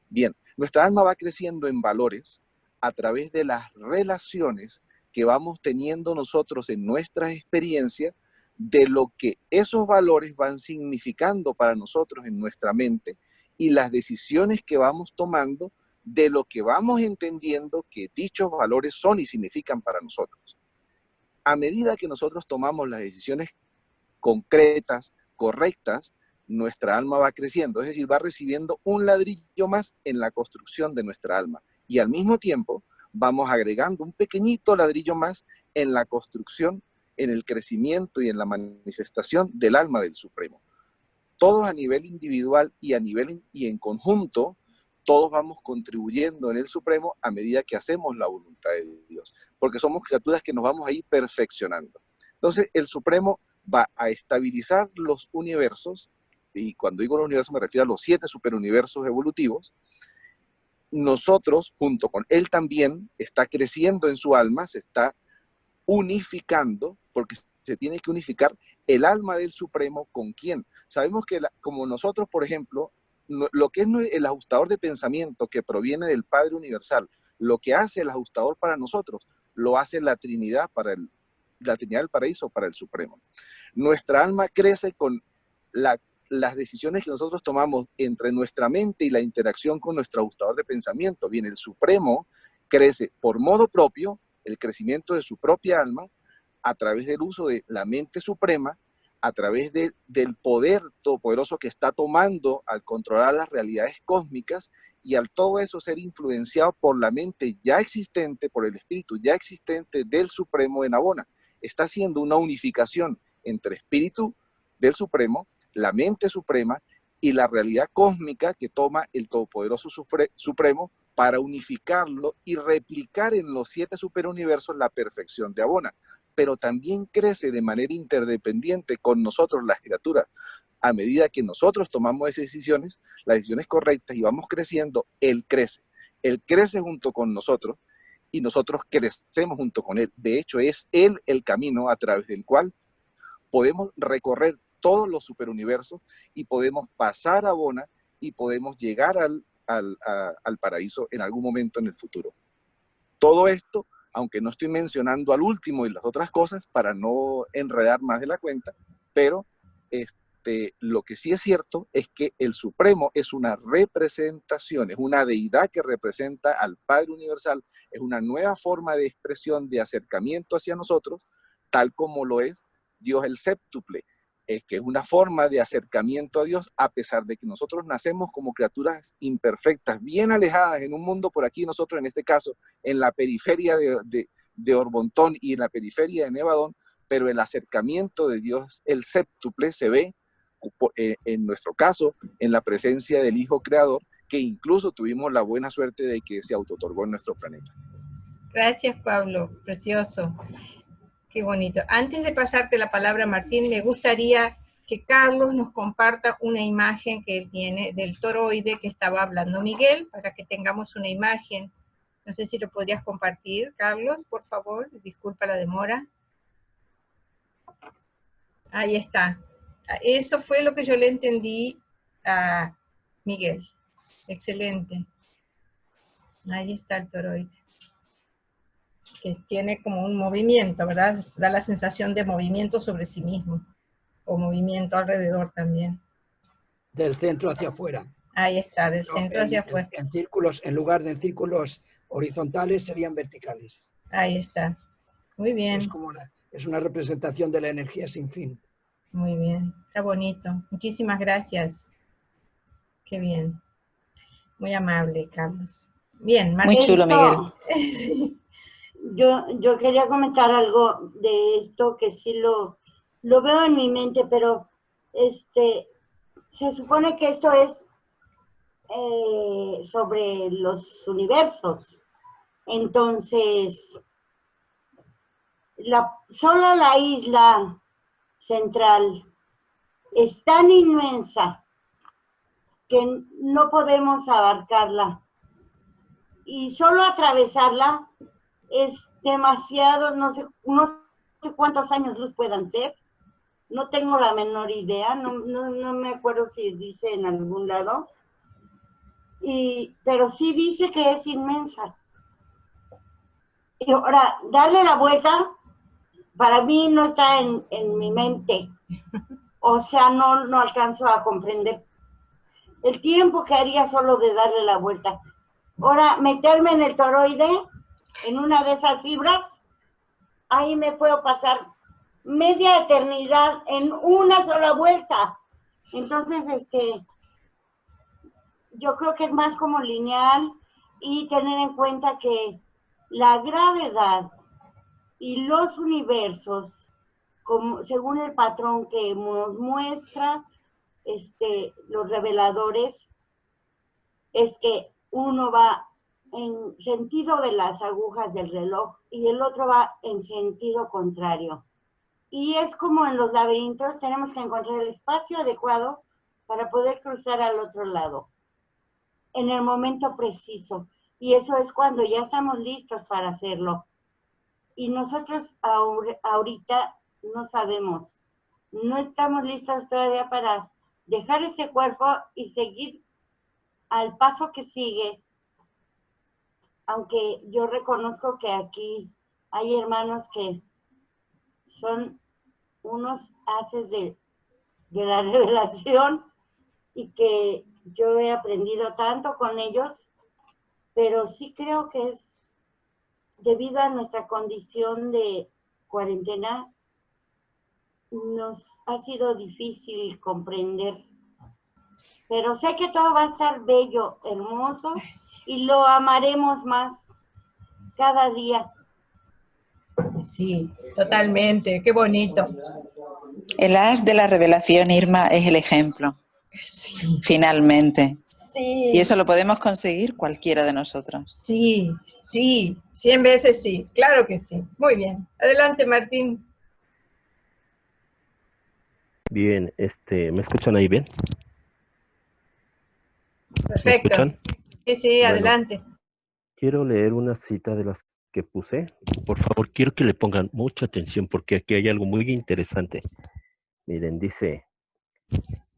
Bien, nuestra alma va creciendo en valores a través de las relaciones que vamos teniendo nosotros en nuestras experiencias, de lo que esos valores van significando para nosotros en nuestra mente y las decisiones que vamos tomando de lo que vamos entendiendo que dichos valores son y significan para nosotros. A medida que nosotros tomamos las decisiones concretas, correctas, nuestra alma va creciendo, es decir, va recibiendo un ladrillo más en la construcción de nuestra alma. Y al mismo tiempo vamos agregando un pequeñito ladrillo más en la construcción, en el crecimiento y en la manifestación del alma del Supremo. Todos a nivel individual y en conjunto, todos vamos contribuyendo en el Supremo a medida que hacemos la voluntad de Dios, porque somos criaturas que nos vamos a ir perfeccionando. Entonces, el Supremo va a estabilizar los universos, y cuando digo los universos me refiero a los 7 superuniversos evolutivos. Nosotros, junto con él también, está creciendo en su alma, se está unificando, porque se tiene que unificar el alma del Supremo con quién. Sabemos que como nosotros, por ejemplo, lo que es el ajustador de pensamiento que proviene del Padre Universal, lo que hace el ajustador para nosotros, lo hace la Trinidad la Trinidad del Paraíso para el Supremo. Nuestra alma crece con las decisiones que nosotros tomamos entre nuestra mente y la interacción con nuestro ajustador de pensamiento. Bien, el Supremo crece por modo propio, el crecimiento de su propia alma, a través del uso de la mente suprema, a través del poder todopoderoso que está tomando al controlar las realidades cósmicas, y al todo eso ser influenciado por la mente ya existente, por el espíritu ya existente del Supremo en Abona. Está haciendo una unificación entre espíritu del Supremo, la mente suprema y la realidad cósmica que toma el Todopoderoso Supremo para unificarlo y replicar en los 7 superuniversos la perfección de Abona. Pero también crece de manera interdependiente con nosotros las criaturas. A medida que nosotros tomamos esas decisiones, las decisiones correctas, y vamos creciendo, Él crece. Él crece junto con nosotros y nosotros crecemos junto con Él. De hecho, es Él el camino a través del cual podemos recorrer todos los superuniversos y podemos pasar a Abona y podemos llegar al paraíso en algún momento en el futuro. Todo esto, aunque no estoy mencionando al último y las otras cosas para no enredar más de la cuenta, pero lo que sí es cierto es que el Supremo es una representación, es una deidad que representa al Padre Universal, es una nueva forma de expresión, de acercamiento hacia nosotros, tal como lo es Dios el séptuple, es que es una forma de acercamiento a Dios, a pesar de que nosotros nacemos como criaturas imperfectas, bien alejadas en un mundo por aquí, nosotros en este caso, en la periferia de Orbontón y en la periferia de Nevadón, pero el acercamiento de Dios el séptuple se ve, en nuestro caso, en la presencia del Hijo Creador, que incluso tuvimos la buena suerte de que se autootorgó en nuestro planeta. Gracias, Pablo. Precioso. Qué bonito. Antes de pasarte la palabra, Martín, me gustaría que Carlos nos comparta una imagen que él tiene del toroide que estaba hablando Miguel, para que tengamos una imagen. No sé si lo podrías compartir, Carlos, por favor. Disculpa la demora. Ahí está. Eso fue lo que yo le entendí a Miguel. Excelente. Ahí está el toroide. Que tiene como un movimiento, ¿verdad? Da la sensación de movimiento sobre sí mismo, o movimiento alrededor también. Del centro hacia afuera. Ahí está, del centro hacia afuera. En círculos, en lugar de en círculos horizontales, serían verticales. Ahí está. Muy bien. Es una representación de la energía sin fin. Muy bien, está bonito. Muchísimas gracias. Qué bien. Muy amable, Carlos. Bien, Muy chulo, Miguel. Sí. Yo quería comentar algo de esto que sí lo veo en mi mente, pero se supone que esto es sobre los universos. Entonces, solo la isla central es tan inmensa que no podemos abarcarla. Y solo atravesarla es demasiado, no sé cuántos años luz puedan ser. No tengo la menor idea, no me acuerdo si dice en algún lado. Pero sí dice que es inmensa. Y ahora, darle la vuelta, para mí no está en mi mente. O sea, no alcanzo a comprender el tiempo que haría solo de darle la vuelta. Ahora, meterme en el toroide, en una de esas fibras, ahí me puedo pasar media eternidad en una sola vuelta. Entonces, yo creo que es más como lineal, y tener en cuenta que la gravedad y los universos, según el patrón que nos muestra los reveladores, es que uno va en sentido de las agujas del reloj y el otro va en sentido contrario. Y es como en los laberintos, tenemos que encontrar el espacio adecuado para poder cruzar al otro lado en el momento preciso. Y eso es cuando ya estamos listos para hacerlo. Y nosotros ahorita no sabemos, no estamos listos todavía para dejar ese cuerpo y seguir al paso que sigue. Aunque yo reconozco que aquí hay hermanos que son unos haces de la revelación y que yo he aprendido tanto con ellos, pero sí creo que es debido a nuestra condición de cuarentena, nos ha sido difícil comprender. Pero sé que todo va a estar bello, hermoso, y lo amaremos más cada día. Sí, totalmente, qué bonito. El as de la revelación, Irma, es el ejemplo. Sí. Finalmente. Sí. Y eso lo podemos conseguir cualquiera de nosotros. Sí, 100 veces sí, claro que sí. Muy bien. Adelante, Martín. Bien, ¿me escuchan ahí bien? Perfecto. ¿Me escuchan? Sí, Bueno, adelante. Quiero leer una cita de las que puse. Por favor, quiero que le pongan mucha atención porque aquí hay algo muy interesante. Miren, dice: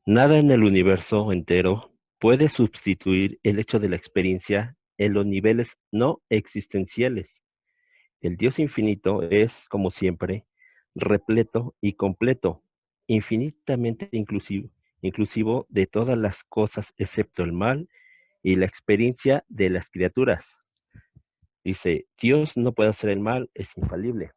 nada en el universo entero puede sustituir el hecho de la experiencia en los niveles no existenciales. El Dios infinito es, como siempre, repleto y completo. infinitamente inclusivo de todas las cosas excepto el mal y la experiencia de las criaturas. Dice, Dios no puede hacer el mal, es infalible.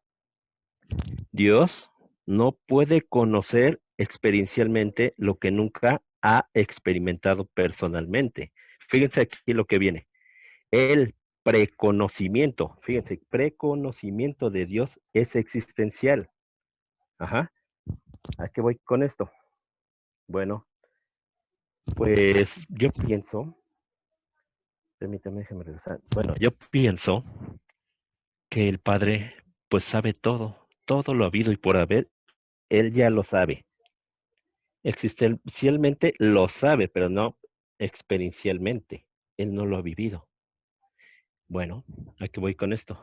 Dios no puede conocer experiencialmente lo que nunca ha experimentado personalmente. Fíjense aquí lo que viene. El preconocimiento, fíjense, preconocimiento de Dios es existencial. Ajá. ¿A qué voy con esto? Bueno, pues yo pienso, permítame, déjame regresar. Bueno, yo pienso que el Padre pues sabe todo, todo lo habido y por haber, Él ya lo sabe. Existencialmente lo sabe, pero no experiencialmente. Él no lo ha vivido. Bueno, ¿a qué voy con esto?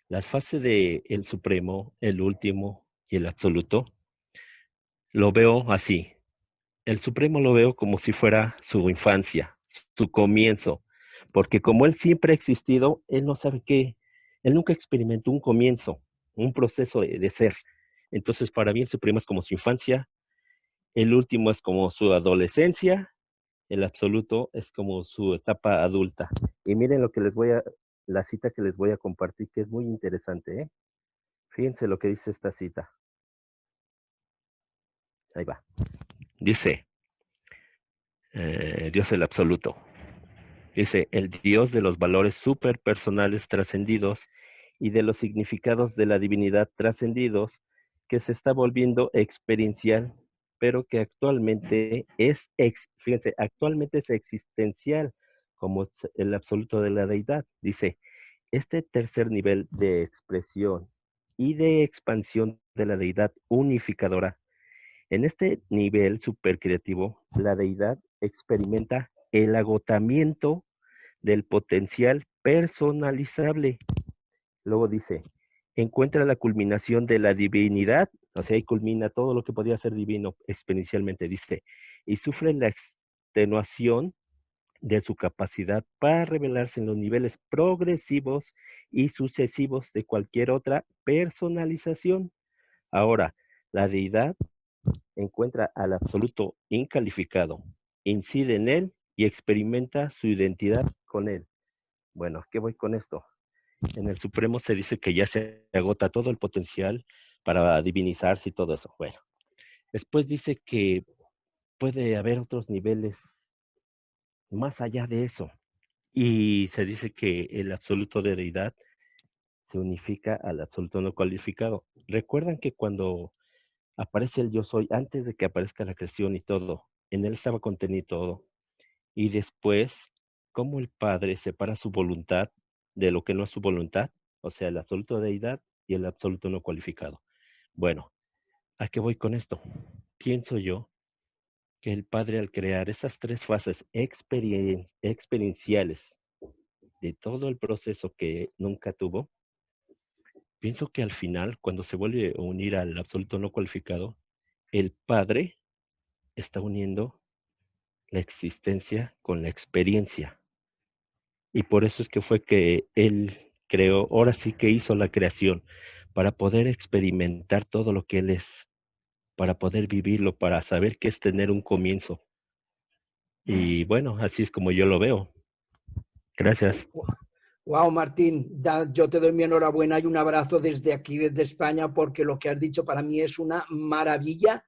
La fase de el Supremo, el Último y el Absoluto, lo veo así. El Supremo lo veo como si fuera su infancia, su comienzo, porque como Él siempre ha existido, Él no sabe qué, Él nunca experimentó un comienzo, un proceso de ser. Entonces, para mí el Supremo es como su infancia, el Último es como su adolescencia, el Absoluto es como su etapa adulta. Y miren lo que la cita que les voy a compartir, que es muy interesante, ¿eh? Fíjense lo que dice esta cita. Ahí va. Dice, Dios el Absoluto. Dice, el Dios de los valores superpersonales trascendidos y de los significados de la divinidad trascendidos, que se está volviendo experiencial, pero que actualmente fíjense, actualmente es existencial, como el absoluto de la deidad. Dice, este tercer nivel de expresión y de expansión de la deidad unificadora, en este nivel supercreativo, la deidad experimenta el agotamiento del potencial personalizable. Luego dice, encuentra la culminación de la divinidad, o sea, ahí culmina todo lo que podía ser divino experiencialmente, dice, y sufre la extenuación de su capacidad para revelarse en los niveles progresivos y sucesivos de cualquier otra personalización. Ahora, la deidad encuentra al absoluto incalificado, incide en él y experimenta su identidad con él. Bueno, ¿qué voy con esto? En el Supremo se dice que ya se agota todo el potencial para divinizarse y todo eso. Bueno, después dice que puede haber otros niveles más allá de eso. Y se dice que el absoluto de deidad se unifica al absoluto no cualificado. Recuerdan que cuando aparece el yo soy, antes de que aparezca la creación y todo, en él estaba contenido todo. Y después, cómo el Padre separa su voluntad de lo que no es su voluntad, o sea, el absoluto de deidad y el absoluto no cualificado. Bueno, ¿a qué voy con esto? Pienso yo que el Padre, al crear esas tres fases experienciales de todo el proceso que nunca tuvo, pienso que al final, cuando se vuelve a unir al absoluto no cualificado, el Padre está uniendo la existencia con la experiencia. Y por eso es que fue que Él creó, ahora sí que hizo la creación, para poder experimentar todo lo que Él es, para poder vivirlo, para saber qué es tener un comienzo. Y bueno, así es como yo lo veo. Gracias. Wow, Martín, yo te doy mi enhorabuena y un abrazo desde aquí, desde España, porque lo que has dicho para mí es una maravilla,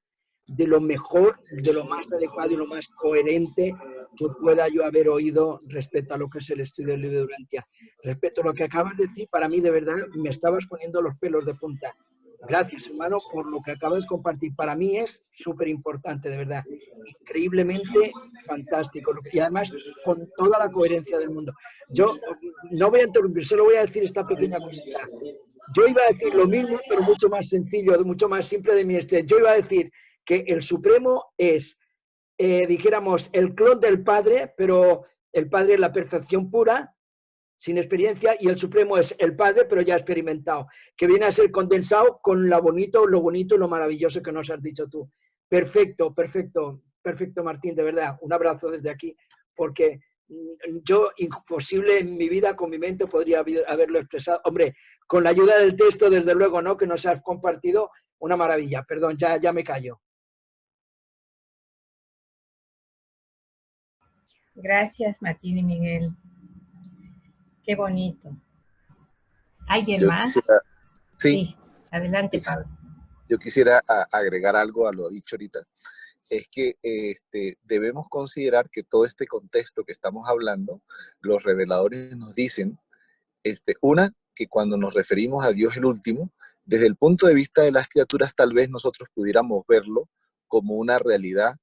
de lo mejor, de lo más adecuado y lo más coherente que pueda yo haber oído respecto a lo que es el estudio del libro de Urantia. Respecto a lo que acabas de decir, para mí de verdad me estabas poniendo los pelos de punta. Gracias, hermano, por lo que acabas de compartir. Para mí es súper importante, de verdad. Increíblemente fantástico. Y además, con toda la coherencia del mundo. Yo no voy a interrumpir, solo voy a decir esta pequeña cosita. Yo iba a decir lo mismo, pero mucho más sencillo, mucho más simple de mi este. Yo iba a decir que el Supremo es, dijéramos, el clon del Padre, pero el Padre es la perfección pura, sin experiencia, y el Supremo es el Padre, pero ya experimentado, que viene a ser condensado con lo bonito y lo maravilloso que nos has dicho tú. Perfecto, perfecto, perfecto, Martín, de verdad. Un abrazo desde aquí, porque yo, imposible en mi vida, con mi mente, podría haberlo expresado. Hombre, con la ayuda del texto, desde luego, ¿no?, que nos has compartido, Una maravilla. Perdón, ya me callo. Gracias, Martín y Miguel. Qué bonito. ¿Alguien Yo más? quisiera, sí, Sí, adelante, Pablo. yo quisiera agregar algo a lo dicho ahorita. Es que debemos considerar que todo este contexto que estamos hablando, los reveladores nos dicen, una, que cuando nos referimos a Dios el último, desde el punto de vista de las criaturas, tal vez nosotros pudiéramos verlo como una realidad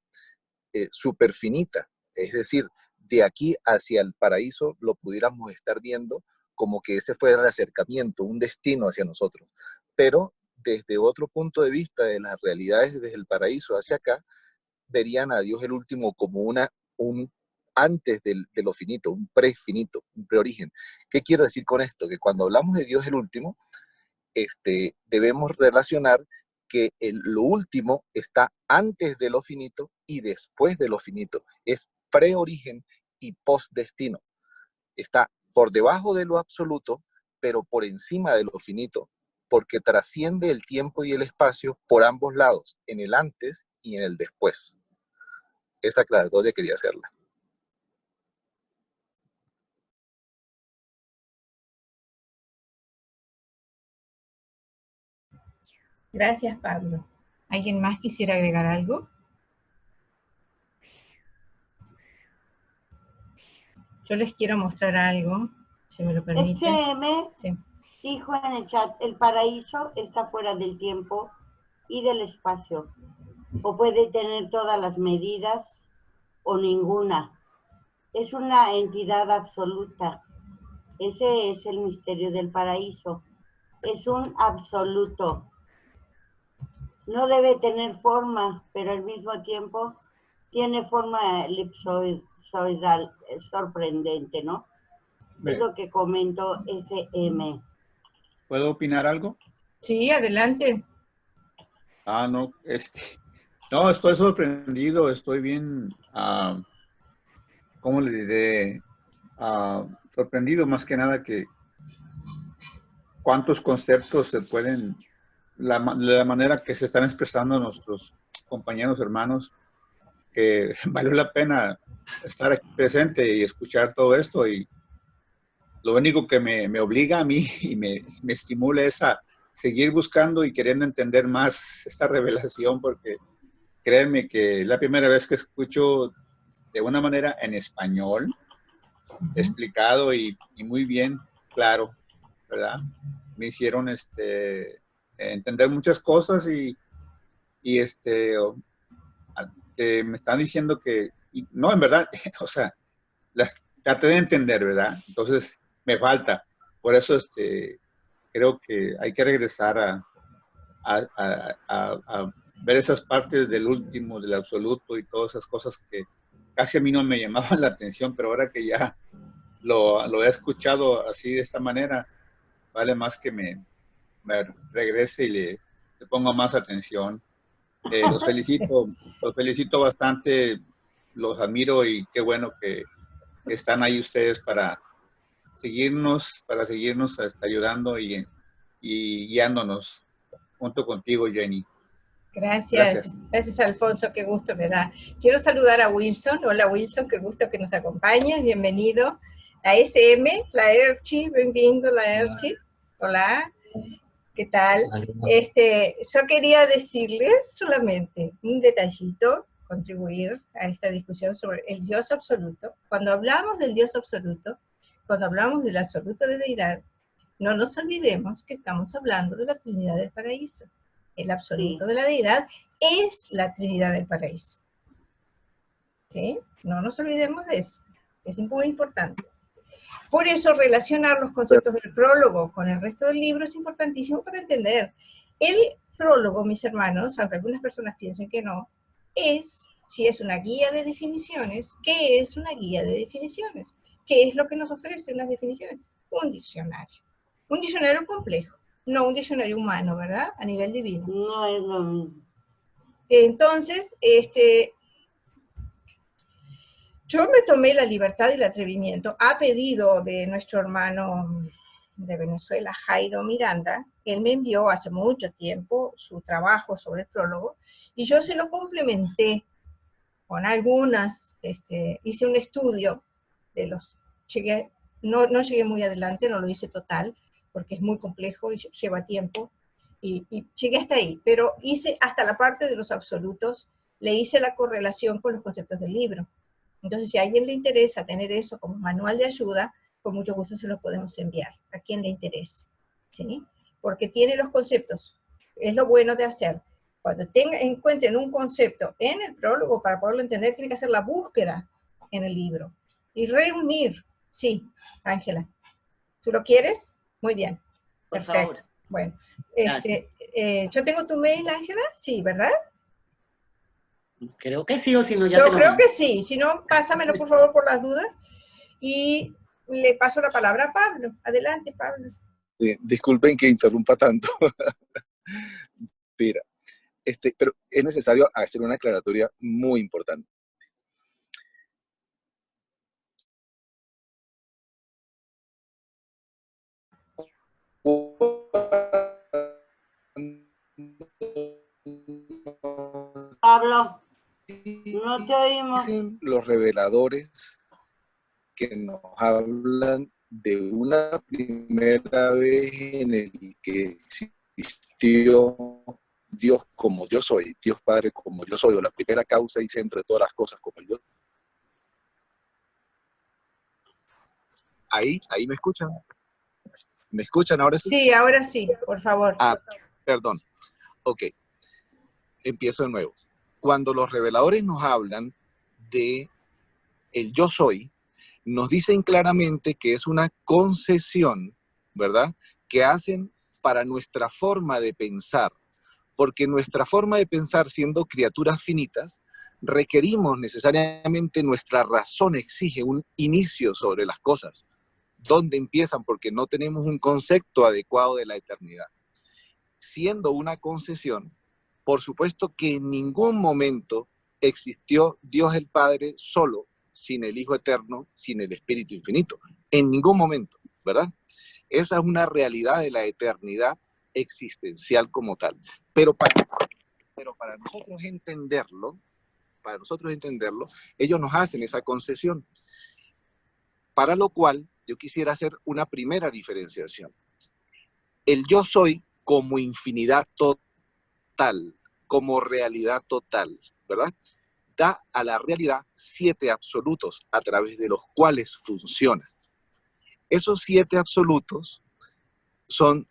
súper finita. Es decir, de aquí hacia el paraíso lo pudiéramos estar viendo como que ese fuera el acercamiento, un destino hacia nosotros. Pero desde otro punto de vista de las realidades desde el paraíso hacia acá, verían a Dios el último como un antes de lo finito, un prefinito, un preorigen. ¿Qué quiero decir con esto? Que cuando hablamos de Dios el último, debemos relacionar que lo último está antes de lo finito y después de lo finito. Es preorigen y postdestino. Está por debajo de lo absoluto, pero por encima de lo finito, porque trasciende el tiempo y el espacio por ambos lados, en el antes y en el después. Esa aclaratoria quería hacerla. Gracias, Pablo. ¿Alguien más quisiera agregar algo? Yo les quiero mostrar algo, si me lo permiten. SM dijo en el chat, el paraíso está fuera del tiempo y del espacio, o puede tener todas las medidas o ninguna. Es una entidad absoluta. Ese es el misterio del paraíso. Es un absoluto. No debe tener forma, pero al mismo tiempo tiene forma elipsoidal, sorprendente, ¿no? Es lo que comentó SM. ¿Puedo opinar algo? Sí, adelante. No, no, estoy sorprendido, estoy bien, ¿cómo le diré? Sorprendido más que nada que cuántos conceptos se pueden, la manera que se están expresando nuestros compañeros, hermanos, que valió la pena estar aquí presente y escuchar todo esto, y lo único que me obliga a mí y me estimula es a seguir buscando y queriendo entender más esta revelación, porque créeme que la primera vez que escucho de una manera en español, explicado y muy bien, claro, ¿verdad? Me hicieron entender muchas cosas y que me están diciendo que, no, en verdad, o sea, las traté de entender, ¿verdad? Entonces, me falta. Por eso creo que hay que regresar a ver esas partes del último, del absoluto y todas esas cosas que casi a mí no me llamaban la atención, pero ahora que ya lo he escuchado así de esta manera, vale más que me regrese y le ponga más atención. Los felicito bastante, los admiro y qué bueno que están ahí ustedes para seguirnos ayudando y guiándonos junto contigo, Jenny. Gracias. Gracias, Alfonso, qué gusto me da. Quiero saludar a Wilson. Hola, Wilson, qué gusto que nos acompañes. Bienvenido. La SM, la Erchi, bienvenido, la Erchi. Hola, ¿qué tal? Yo quería decirles solamente un detallito, contribuir a esta discusión sobre el Dios absoluto. Cuando hablamos del Dios absoluto, cuando hablamos del absoluto de deidad, no nos olvidemos que estamos hablando de la Trinidad del Paraíso. El absoluto de la deidad es la Trinidad del Paraíso. ¿Sí? No nos olvidemos de eso. Es muy importante. Por eso relacionar los conceptos del prólogo con el resto del libro es importantísimo para entender. El prólogo, mis hermanos, aunque algunas personas piensen que no, si es una guía de definiciones, ¿qué es una guía de definiciones? ¿Qué es lo que nos ofrece unas definiciones? Un diccionario. Un diccionario complejo, no un diccionario humano, ¿verdad? A nivel divino. No es lo mismo. Entonces, yo me tomé la libertad y el atrevimiento, a pedido de nuestro hermano de Venezuela, Jairo Miranda, Él me envió hace mucho tiempo su trabajo sobre el prólogo y yo se lo complementé con algunas, hice un estudio de los, no llegué muy adelante, no lo hice total, porque es muy complejo y lleva tiempo, y llegué hasta ahí, pero hice hasta la parte de los absolutos, le hice la correlación con los conceptos del libro. Entonces, si a alguien le interesa tener eso como manual de ayuda, con mucho gusto se lo podemos enviar, a quien le interese, ¿sí? Porque tiene los conceptos, es lo bueno de hacer. Cuando encuentren un concepto en el prólogo, para poderlo entender, tienen que hacer la búsqueda en el libro y reunir. Sí, Ángela, ¿tú lo quieres? Muy bien, Por perfecto. favor. Bueno, Gracias. yo tengo tu mail, Ángela, sí, ¿verdad? Creo que sí, o si no ya Yo te lo creo mando. que sí, si no, pásamelo por favor por las dudas y le paso la palabra a Pablo. Adelante, Pablo. Disculpen que interrumpa tanto. Mira, pero es necesario hacer una aclaratoria muy importante. Pablo, no te oímos. Dicen los reveladores que nos hablan de una primera vez en el que existió Dios como yo soy, Dios Padre como yo soy, o la primera causa y centro de todas las cosas como el Dios. Ahí me escuchan. ¿Me escuchan ahora sí? Sí, ahora sí, por favor. Ah, perdón. Ok. Empiezo de nuevo. Cuando los reveladores nos hablan de el yo soy, nos dicen claramente que es una concesión, ¿verdad?, que hacen para nuestra forma de pensar, porque nuestra forma de pensar, siendo criaturas finitas, requerimos necesariamente, nuestra razón exige un inicio sobre las cosas, dónde empiezan, porque no tenemos un concepto adecuado de la eternidad. Siendo una concesión, por supuesto que en ningún momento existió Dios el Padre solo, sin el Hijo Eterno, sin el Espíritu Infinito. En ningún momento, ¿verdad? Esa es una realidad de la eternidad existencial como tal. Pero para nosotros entenderlo, ellos nos hacen esa concesión. Para lo cual yo quisiera hacer una primera diferenciación. El yo soy como infinidad total, como realidad total, ¿verdad?, da a la realidad 7 absolutos a través de los cuales funciona. Esos 7 absolutos son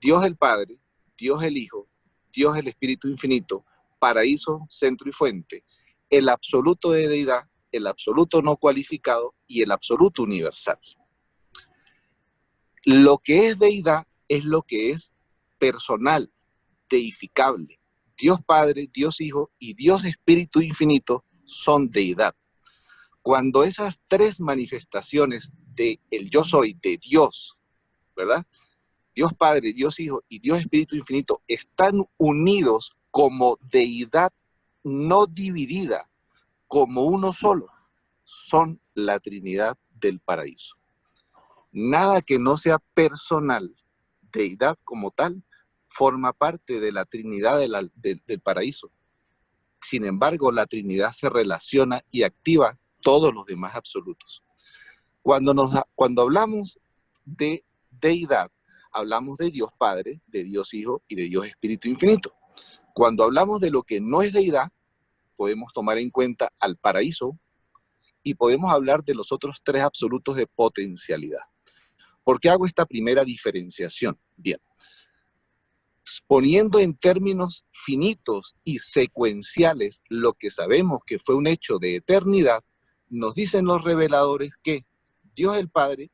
Dios el Padre, Dios el Hijo, Dios el Espíritu Infinito, paraíso, centro y fuente, el absoluto de deidad, el absoluto no cualificado y el absoluto universal. Lo que es deidad es lo que es personal, deificable. Dios Padre, Dios Hijo y Dios Espíritu Infinito son deidad. Cuando esas 3 manifestaciones de el yo soy, de Dios, ¿verdad?, Dios Padre, Dios Hijo y Dios Espíritu Infinito, están unidos como deidad no dividida, como uno solo, son la Trinidad del paraíso. Nada que no sea personal, deidad como tal, forma parte de la Trinidad del paraíso. Sin embargo, la Trinidad se relaciona y activa todos los demás absolutos. Cuando hablamos de deidad, hablamos de Dios Padre, de Dios Hijo y de Dios Espíritu Infinito. Cuando hablamos de lo que no es deidad, podemos tomar en cuenta al paraíso y podemos hablar de los otros 3 absolutos de potencialidad. ¿Por qué hago esta primera diferenciación? Bien, poniendo en términos finitos y secuenciales lo que sabemos que fue un hecho de eternidad, nos dicen los reveladores que Dios el Padre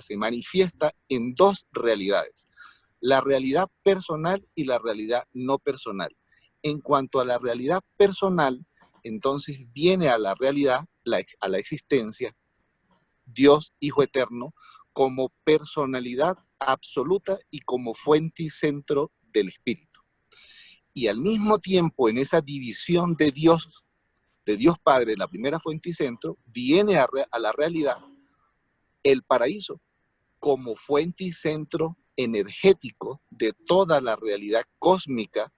se manifiesta en 2 realidades, la realidad personal y la realidad no personal. En cuanto a la realidad personal, entonces viene a la realidad, a la existencia, Dios Hijo Eterno, como personalidad absoluta y como fuente y centro del Espíritu. Y al mismo tiempo, en esa división de Dios Padre, la primera fuente y centro, viene a la realidad el paraíso como fuente y centro energético de toda la realidad cósmica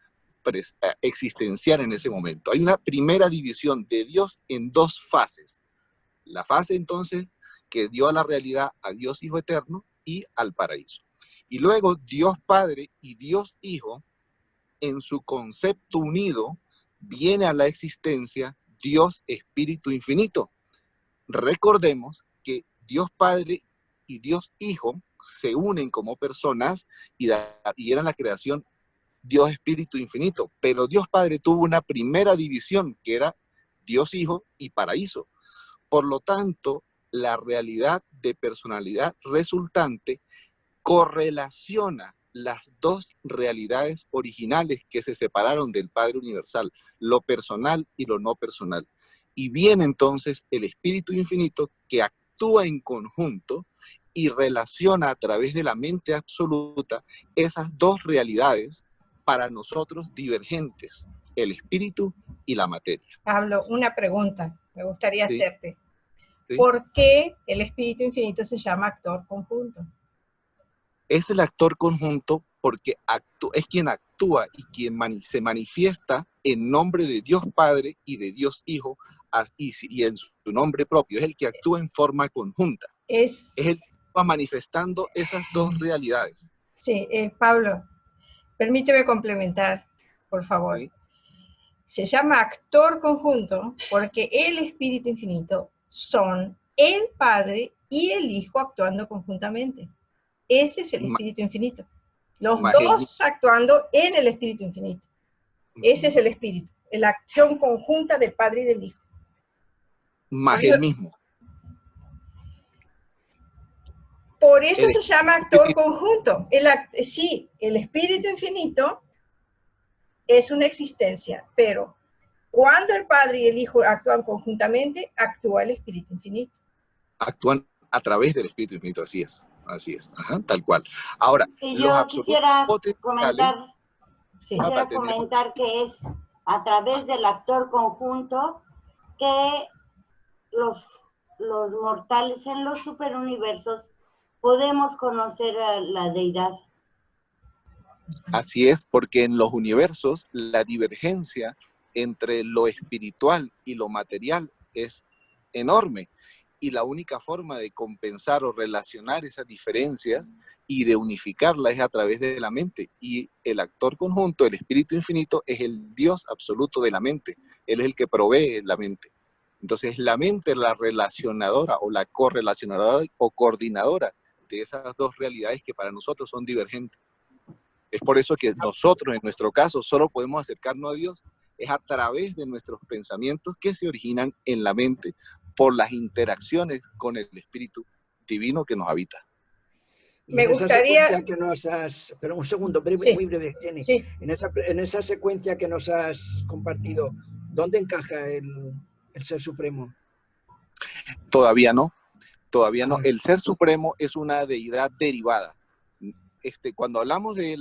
existencial en ese momento. Hay una primera división de Dios en dos fases. La fase entonces que dio a la realidad a Dios Hijo Eterno y al paraíso. Y luego Dios Padre y Dios Hijo, en su concepto unido, viene a la existencia Dios Espíritu Infinito. Recordemos que Dios Padre y Dios Hijo se unen como personas y eran la creación Dios Espíritu Infinito, pero Dios Padre tuvo una primera división que era Dios Hijo y paraíso. Por lo tanto, la realidad de personalidad resultante correlaciona las dos realidades originales que se separaron del Padre Universal, lo personal y lo no personal. Y viene entonces el Espíritu Infinito que actúa en conjunto y relaciona a través de la mente absoluta esas dos realidades para nosotros divergentes, el espíritu y la materia. Pablo, una pregunta me gustaría hacerte. Sí. ¿Por qué el Espíritu Infinito se llama actor conjunto? Es el actor conjunto porque es quien actúa y quien se manifiesta en nombre de Dios Padre y de Dios Hijo y en su nombre propio. Es el que actúa en forma conjunta. Es el que va manifestando esas dos realidades. Sí, Pablo, permíteme complementar, por favor. Sí. Se llama actor conjunto porque el Espíritu Infinito son el Padre y el Hijo actuando conjuntamente. Ese es el Espíritu Infinito. Los dos actuando en el Espíritu Infinito. Ese es el Espíritu, la acción conjunta del Padre y del Hijo. Más el mismo. Por eso se llama actor conjunto. Sí, el Espíritu Infinito es una existencia, pero cuando el Padre y el Hijo actúan conjuntamente, actúa el Espíritu Infinito. Actúan a través del Espíritu Infinito, así es. Así es, ajá, tal cual. Ahora, y yo quisiera comentar que es a través del actor conjunto que los mortales en los superuniversos podemos conocer a la deidad. Así es, porque en los universos la divergencia entre lo espiritual y lo material es enorme. Y la única forma de compensar o relacionar esas diferencias y de unificarlas es a través de la mente. Y el actor conjunto, el Espíritu Infinito, es el Dios absoluto de la mente. Él es el que provee la mente. Entonces la mente es la relacionadora o la correlacionadora o coordinadora de esas dos realidades que para nosotros son divergentes. Es por eso que nosotros, en nuestro caso, solo podemos acercarnos a Dios es a través de nuestros pensamientos que se originan en la mente por las interacciones con el Espíritu Divino que nos habita. Me gustaría que nos has, pero un segundo, muy breve, Jenny. Sí. En esa secuencia que nos has compartido, ¿dónde encaja el Ser Supremo? Todavía no. El Ser Supremo es una deidad derivada. Cuando hablamos de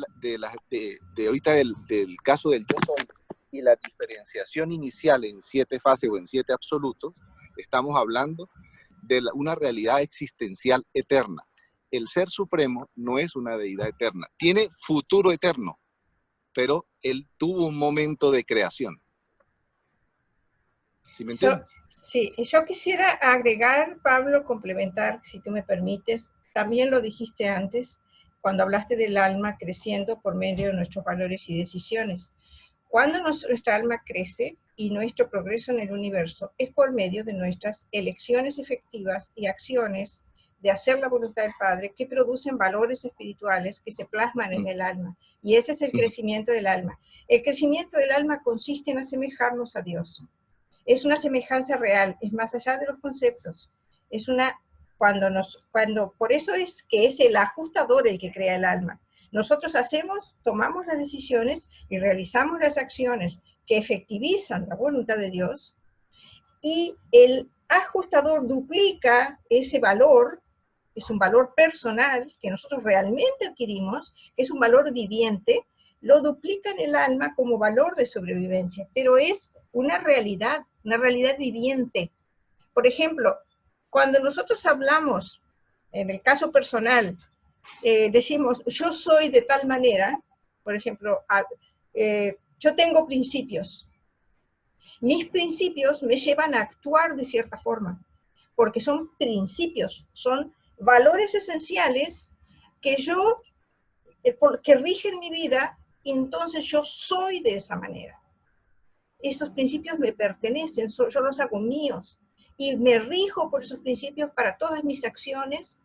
ahorita del caso del Yo Soy y la diferenciación inicial en 7 fases o en 7 absolutos, estamos hablando de una realidad existencial eterna. El Ser Supremo no es una deidad eterna. Tiene futuro eterno, pero él tuvo un momento de creación. ¿Sí me entiendes? Sí, yo quisiera agregar, Pablo, complementar, si tú me permites. También lo dijiste antes, cuando hablaste del alma creciendo por medio de nuestros valores y decisiones. Cuando nuestra alma crece y nuestro progreso en el universo es por medio de nuestras elecciones efectivas y acciones de hacer la voluntad del Padre que producen valores espirituales que se plasman en el alma. Y ese es el crecimiento del alma. El crecimiento del alma consiste en asemejarnos a Dios. Es una semejanza real, es más allá de los conceptos. Es una, por eso es que es el ajustador el que crea el alma. Nosotros tomamos las decisiones y realizamos las acciones que efectivizan la voluntad de Dios, y el ajustador duplica ese valor, es un valor personal que nosotros realmente adquirimos, es un valor viviente, lo duplica en el alma como valor de sobrevivencia, pero es una realidad viviente. Por ejemplo, cuando nosotros hablamos, en el caso personal, decimos, yo soy de tal manera, por ejemplo, yo tengo principios. Mis principios me llevan a actuar de cierta forma, porque son principios, son valores esenciales que que rigen mi vida, y entonces yo soy de esa manera. Esos principios me pertenecen, yo los hago míos, y me rijo por esos principios para todas mis acciones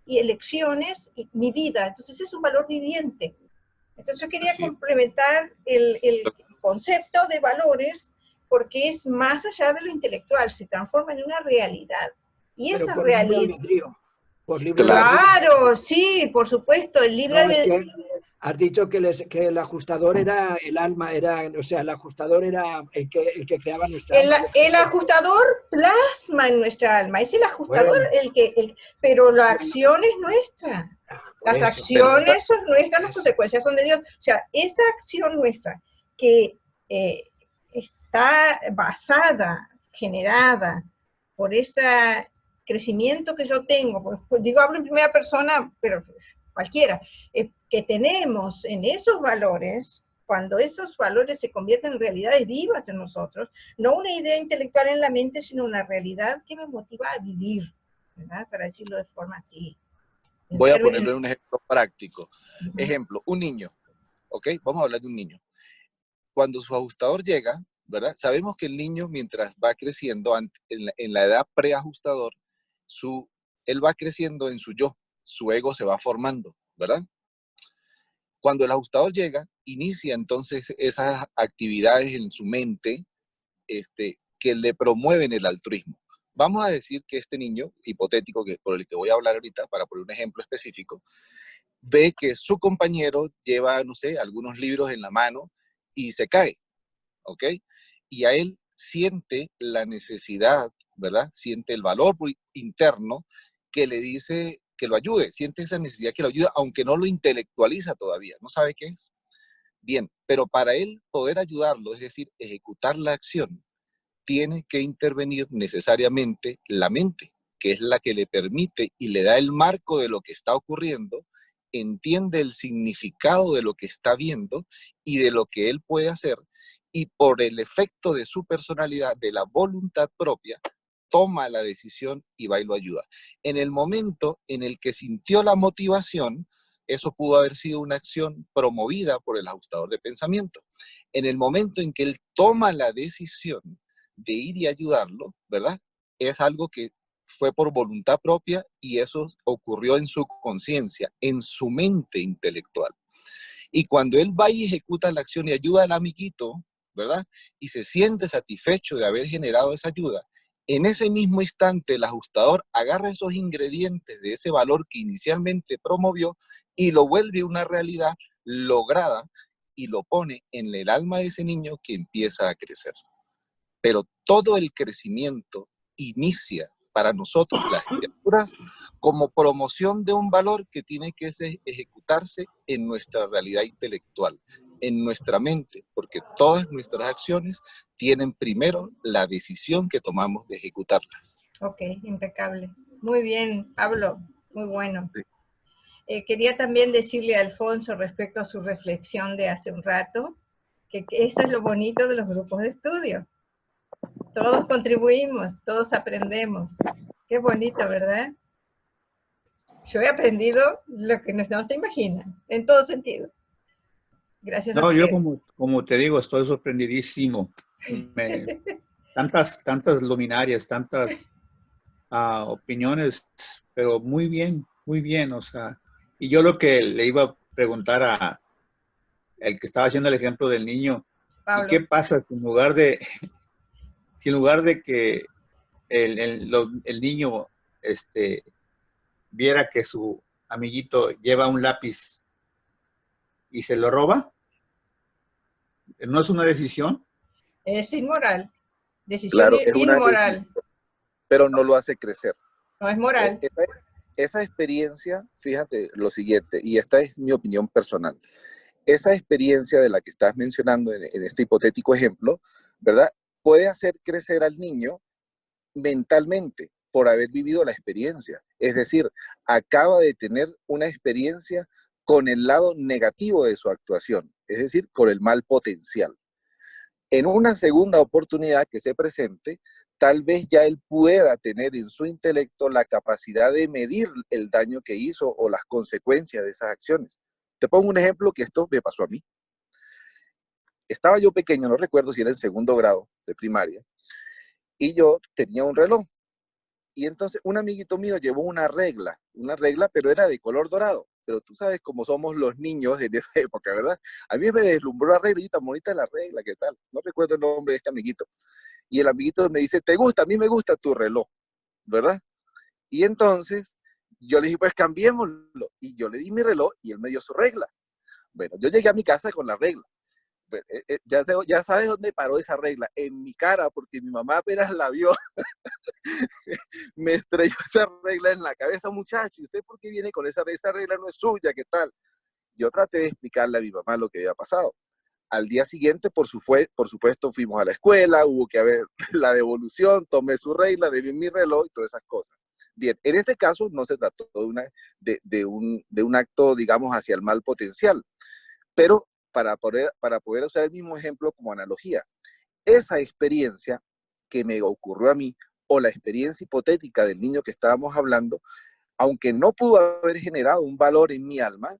y elecciones y mi vida. Entonces es un valor viviente. Entonces yo quería complementar el concepto de valores, porque es más allá de lo intelectual, se transforma en una realidad. Y pero esa por realidad... libre albedrío. Por libre Claro, albedrío. sí, por supuesto, el libre albedrío. Es que has dicho que el ajustador era el alma, o sea, el ajustador era el que creaba nuestra alma. El ajustador plasma en nuestra alma, es el ajustador pero la acción es nuestra. Las acciones son nuestras, las consecuencias son de Dios. O sea, esa acción nuestra que está basada, generada por ese crecimiento que yo tengo, pues digo, hablo en primera persona, pero cualquiera, que tenemos en esos valores, cuando esos valores se convierten en realidades vivas en nosotros, no una idea intelectual en la mente, sino una realidad que me motiva a vivir, ¿verdad? Para decirlo de forma así. Voy a ponerlo en un ejemplo práctico. Ejemplo, un niño, ¿ok? Vamos a hablar de un niño. Cuando su ajustador llega, ¿verdad? Sabemos que el niño, mientras va creciendo, en la edad preajustador, él va creciendo en su yo, su ego se va formando, ¿verdad? Cuando el ajustador llega, inicia entonces esas actividades en su mente que le promueven el altruismo. Vamos a decir que este niño, hipotético, por el que voy a hablar ahorita, para poner un ejemplo específico, ve que su compañero lleva, no sé, algunos libros en la mano y se cae, ¿ok? Y a él siente la necesidad, ¿verdad? Siente el valor interno que le dice que lo ayude, siente esa necesidad que lo ayude, aunque no lo intelectualiza todavía, no sabe qué es. Bien, pero para él poder ayudarlo, es decir, ejecutar la acción, tiene que intervenir necesariamente la mente, que es la que le permite y le da el marco de lo que está ocurriendo, entiende el significado de lo que está viendo y de lo que él puede hacer, y por el efecto de su personalidad, de la voluntad propia, toma la decisión y va y lo ayuda. En el momento en el que sintió la motivación, eso pudo haber sido una acción promovida por el ajustador de pensamiento. En el momento en que él toma la decisión de ir y ayudarlo, ¿verdad? Es algo que fue por voluntad propia y eso ocurrió en su conciencia, en su mente intelectual. Y cuando él va y ejecuta la acción y ayuda al amiguito, ¿verdad? Y se siente satisfecho de haber generado esa ayuda, en ese mismo instante el ajustador agarra esos ingredientes de ese valor que inicialmente promovió y lo vuelve una realidad lograda y lo pone en el alma de ese niño que empieza a crecer. Pero todo el crecimiento inicia para nosotros, las criaturas, como promoción de un valor que tiene que ejecutarse en nuestra realidad intelectual, en nuestra mente, porque todas nuestras acciones tienen primero la decisión que tomamos de ejecutarlas. Ok, impecable. Muy bien, Pablo, muy bueno. Quería también decirle a Alfonso respecto a su reflexión de hace un rato, que eso es lo bonito de los grupos de estudio. Todos contribuimos, todos aprendemos. Qué bonito, ¿verdad? Yo he aprendido lo que no se imagina, en todo sentido. Gracias a usted. Yo como te digo, estoy sorprendidísimo. Tantas luminarias, tantas opiniones, pero muy bien, o sea. Y yo lo que le iba a preguntar a el que estaba haciendo el ejemplo del niño, Pablo. ¿Y qué pasa si en lugar de que el niño viera que su amiguito lleva un lápiz y se lo roba? ¿No es una decisión? Es inmoral. Decisión claro, es inmoral. Una decisión, pero no lo hace crecer. No es moral. Esa experiencia, fíjate lo siguiente, y esta es mi opinión personal. Esa experiencia de la que estás mencionando en este hipotético ejemplo, ¿verdad? Puede hacer crecer al niño mentalmente, por haber vivido la experiencia. Es decir, acaba de tener una experiencia con el lado negativo de su actuación, es decir, con el mal potencial. En una segunda oportunidad que se presente, tal vez ya él pueda tener en su intelecto la capacidad de medir el daño que hizo o las consecuencias de esas acciones. Te pongo un ejemplo que esto me pasó a mí. Estaba yo pequeño, no recuerdo si era en segundo grado de primaria, y yo tenía un reloj. Y entonces un amiguito mío llevó una regla, pero era de color dorado. Pero tú sabes cómo somos los niños en esa época, ¿verdad? A mí me deslumbró la regla, y tan bonita la regla, ¿qué tal? No recuerdo el nombre de este amiguito. Y el amiguito me dice, ¿te gusta? A mí me gusta tu reloj, ¿verdad? Y entonces yo le dije, pues cambiémoslo. Y yo le di mi reloj y él me dio su regla. Bueno, yo llegué a mi casa con la regla. Ya sabes dónde paró esa regla, en mi cara, porque mi mamá apenas la vio, me estrelló esa regla en la cabeza, muchacho, ¿y usted por qué viene con esa regla? No es suya, ¿qué tal? Yo traté de explicarle a mi mamá lo que había pasado. Al día siguiente, por supuesto, fuimos a la escuela, hubo que haber la devolución, tomé su regla, debí mi reloj y todas esas cosas. Bien, en este caso no se trató de un acto, digamos, hacia el mal potencial, pero para poder usar el mismo ejemplo como analogía, esa experiencia que me ocurrió a mí, o la experiencia hipotética del niño que estábamos hablando, aunque no pudo haber generado un valor en mi alma,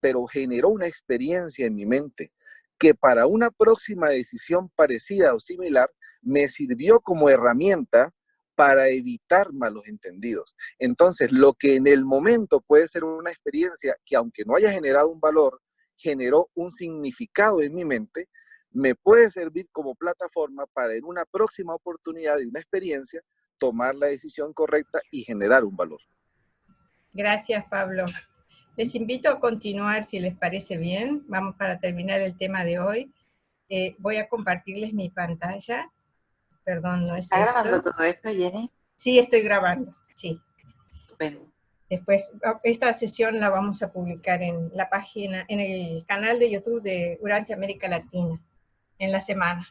pero generó una experiencia en mi mente que para una próxima decisión parecida o similar me sirvió como herramienta para evitar malos entendidos. Entonces, lo que en el momento puede ser una experiencia que, aunque no haya generado un valor, generó un significado en mi mente, me puede servir como plataforma para en una próxima oportunidad de una experiencia tomar la decisión correcta y generar un valor. Gracias, Pablo. Les invito a continuar, si les parece bien. Vamos para terminar el tema de hoy. Voy a compartirles mi pantalla. Perdón, no es esto. ¿Está grabando todo esto, Jenny? Sí, estoy grabando, sí. Estupendo. Después, esta sesión la vamos a publicar en la página, en el canal de YouTube de Urantia América Latina, en la semana.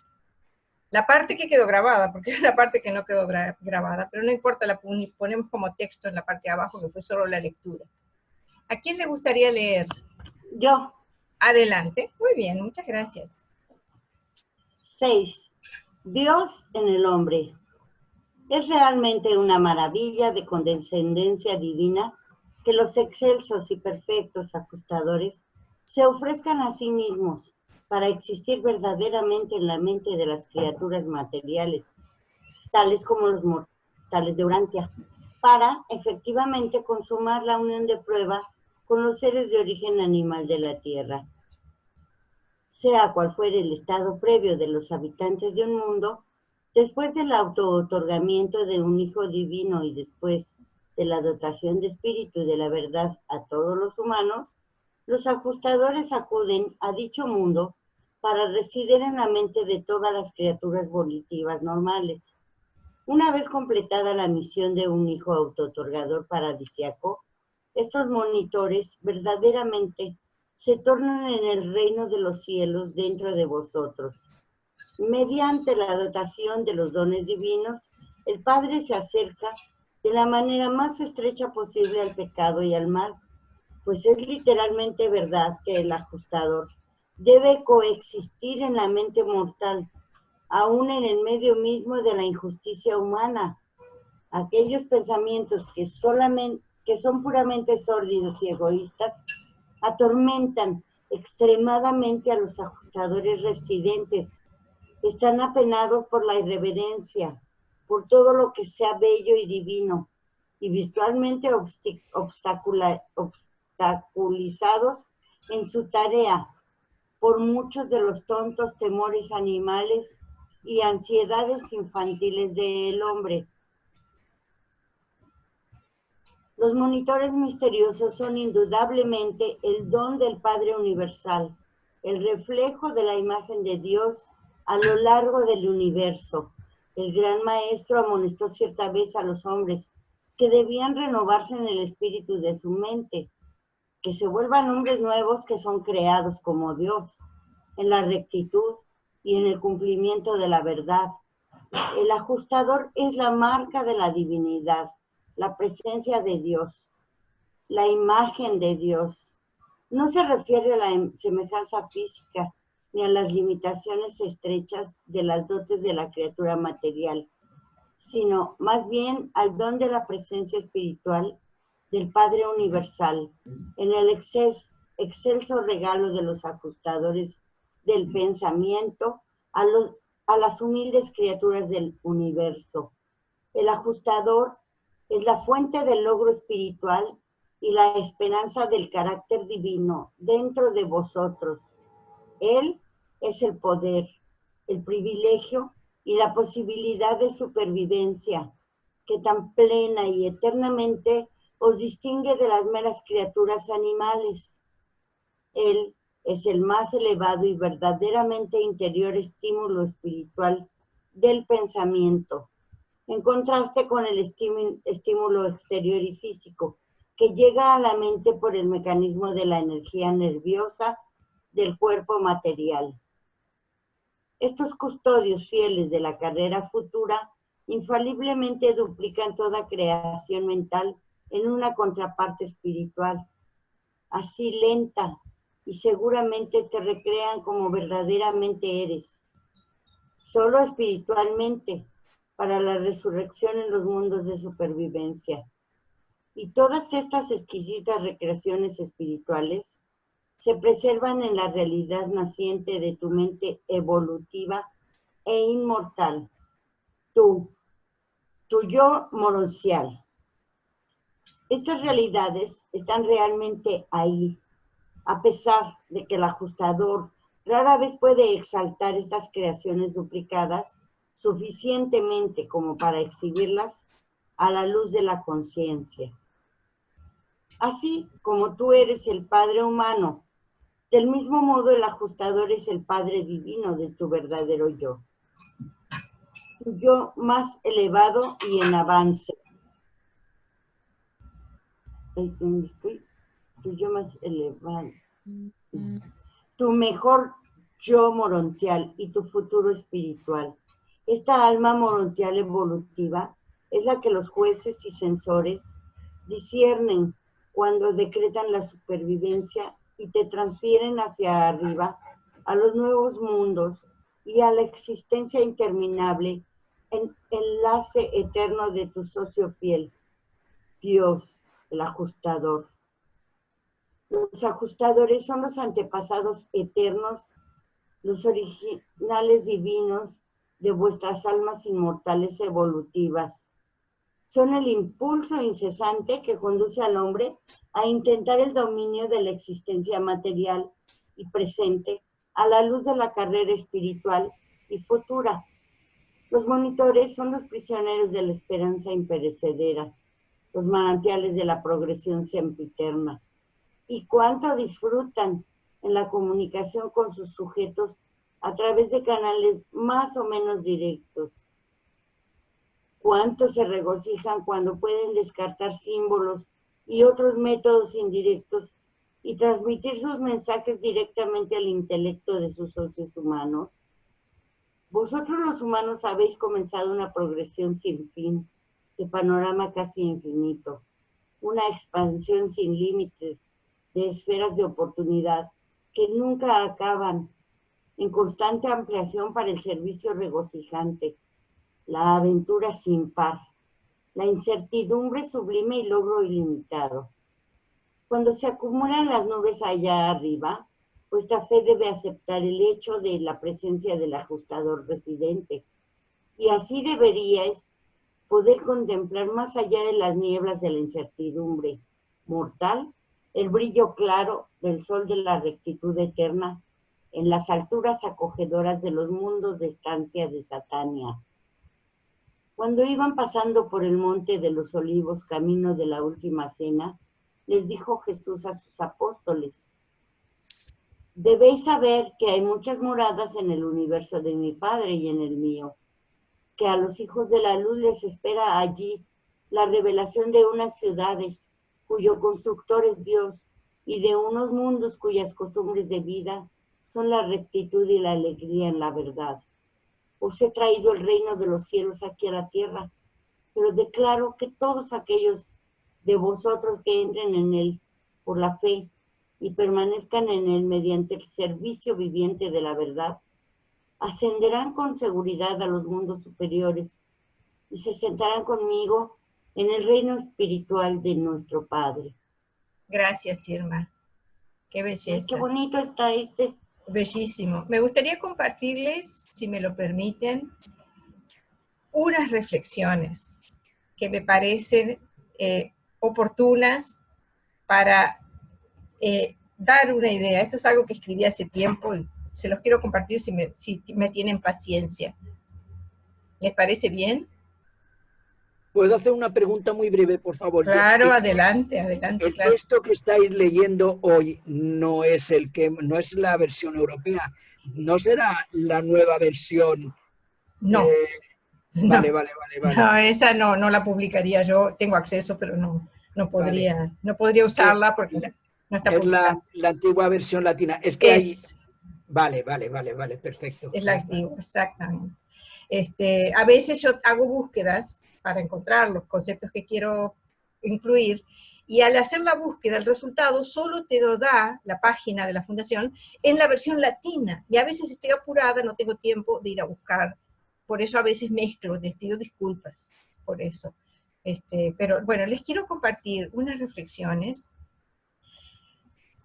La parte que quedó grabada, porque es la parte que no quedó grabada, pero no importa, la ponemos como texto en la parte de abajo, que fue solo la lectura. ¿A quién le gustaría leer? Yo. Adelante. Muy bien, muchas gracias. 6. Dios en el hombre. Es realmente una maravilla de condescendencia divina que los excelsos y perfectos ajustadores se ofrezcan a sí mismos para existir verdaderamente en la mente de las criaturas materiales, tales como los mortales de Urantia, para efectivamente consumar la unión de prueba con los seres de origen animal de la Tierra. Sea cual fuere el estado previo de los habitantes de un mundo, después del auto-otorgamiento de un Hijo Divino y después de la dotación de espíritu y de la verdad a todos los humanos, los ajustadores acuden a dicho mundo para residir en la mente de todas las criaturas volitivas normales. Una vez completada la misión de un hijo auto-otorgador paradisiaco, estos monitores verdaderamente se tornan en el reino de los cielos dentro de vosotros. Mediante la dotación de los dones divinos, el Padre se acerca de la manera más estrecha posible al pecado y al mal, pues es literalmente verdad que el ajustador debe coexistir en la mente mortal, aún en el medio mismo de la injusticia humana. Aquellos pensamientos que son puramente sórdidos y egoístas atormentan extremadamente a los ajustadores residentes. Están apenados por la irreverencia, por todo lo que sea bello y divino, y virtualmente obstaculizados en su tarea por muchos de los tontos temores animales y ansiedades infantiles del hombre. Los monitores misteriosos son indudablemente el don del Padre Universal, el reflejo de la imagen de Dios a lo largo del universo. El gran maestro amonestó cierta vez a los hombres que debían renovarse en el espíritu de su mente, que se vuelvan hombres nuevos que son creados como Dios, en la rectitud y en el cumplimiento de la verdad, El ajustador es la marca de la divinidad, la presencia de Dios, la imagen de Dios. No se refiere a la semejanza física ni a las limitaciones estrechas de las dotes de la criatura material, sino más bien al don de la presencia espiritual del Padre Universal, en el excelso regalo de los ajustadores del pensamiento a las humildes criaturas del universo. El ajustador es la fuente del logro espiritual y la esperanza del carácter divino dentro de vosotros. Él es el poder, el privilegio y la posibilidad de supervivencia que tan plena y eternamente os distingue de las meras criaturas animales. Él es el más elevado y verdaderamente interior estímulo espiritual del pensamiento, en contraste con el estímulo exterior y físico, que llega a la mente por el mecanismo de la energía nerviosa del cuerpo material. Estos custodios fieles de la carrera futura infaliblemente duplican toda creación mental en una contraparte espiritual. Así lenta y seguramente te recrean como verdaderamente eres. Solo espiritualmente, para la resurrección en los mundos de supervivencia. Y todas estas exquisitas recreaciones espirituales se preservan en la realidad naciente de tu mente evolutiva e inmortal, tu yo moroncial. Estas realidades están realmente ahí, a pesar de que el ajustador rara vez puede exaltar estas creaciones duplicadas suficientemente como para exhibirlas a la luz de la conciencia. Así como tú eres el Padre humano, del mismo modo el ajustador es el Padre divino de tu verdadero yo. Tu yo más elevado y en avance. ¿Dónde estoy? Tu yo más elevado. Tu mejor yo morontial y tu futuro espiritual. Esta alma morontial evolutiva es la que los jueces y censores disciernen cuando decretan la supervivencia y te transfieren hacia arriba a los nuevos mundos y a la existencia interminable en enlace eterno de tu socio fiel, Dios, el ajustador. Los ajustadores son los antepasados eternos, los originales divinos de vuestras almas inmortales evolutivas. Son el impulso incesante que conduce al hombre a intentar el dominio de la existencia material y presente a la luz de la carrera espiritual y futura. Los monitores son los prisioneros de la esperanza imperecedera, los manantiales de la progresión sempiterna. Y cuánto disfrutan en la comunicación con sus sujetos a través de canales más o menos directos. Cuánto se regocijan cuando pueden descartar símbolos y otros métodos indirectos y transmitir sus mensajes directamente al intelecto de sus socios humanos. Vosotros los humanos habéis comenzado una progresión sin fin, de panorama casi infinito, una expansión sin límites de esferas de oportunidad que nunca acaban, en constante ampliación para el servicio regocijante, la aventura sin par, la incertidumbre sublime y logro ilimitado. Cuando se acumulan las nubes allá arriba, vuestra fe debe aceptar el hecho de la presencia del ajustador residente, y así deberíais poder contemplar más allá de las nieblas de la incertidumbre mortal, el brillo claro del sol de la rectitud eterna en las alturas acogedoras de los mundos de estancia de Satania. Cuando iban pasando por el monte de los olivos camino de la última cena, les dijo Jesús a sus apóstoles: debéis saber que hay muchas moradas en el universo de mi Padre y en el mío, que a los hijos de la luz les espera allí la revelación de unas ciudades cuyo constructor es Dios y de unos mundos cuyas costumbres de vida son la rectitud y la alegría en la verdad. os he traído el reino de los cielos aquí a la tierra, pero declaro que todos aquellos de vosotros que entren en él por la fe y permanezcan en él mediante el servicio viviente de la verdad, ascenderán con seguridad a los mundos superiores y se sentarán conmigo en el reino espiritual de nuestro Padre. Gracias, Irma. Qué belleza. Qué bonito está este. Bellísimo. Me gustaría compartirles, si me lo permiten, unas reflexiones que me parecen oportunas para dar una idea. Esto es algo que escribí hace tiempo y se los quiero compartir si me tienen paciencia. ¿Les parece bien? ¿Puedo hacer una pregunta muy breve, por favor? Claro, adelante. El claro. texto que estáis leyendo hoy no es la versión europea, no será la nueva versión. No. Vale. No, esa no la publicaría yo. Tengo acceso, pero no podría usarla porque no está publicada. Es la antigua versión latina. Es que hay... Vale, perfecto. Es la antigua, exactamente. A veces yo hago búsquedas para encontrar los conceptos que quiero incluir, y al hacer la búsqueda, el resultado solo te lo da la página de la Fundación en la versión latina, y a veces estoy apurada, no tengo tiempo de ir a buscar, por eso a veces mezclo, les pido disculpas por eso. Pero bueno, les quiero compartir unas reflexiones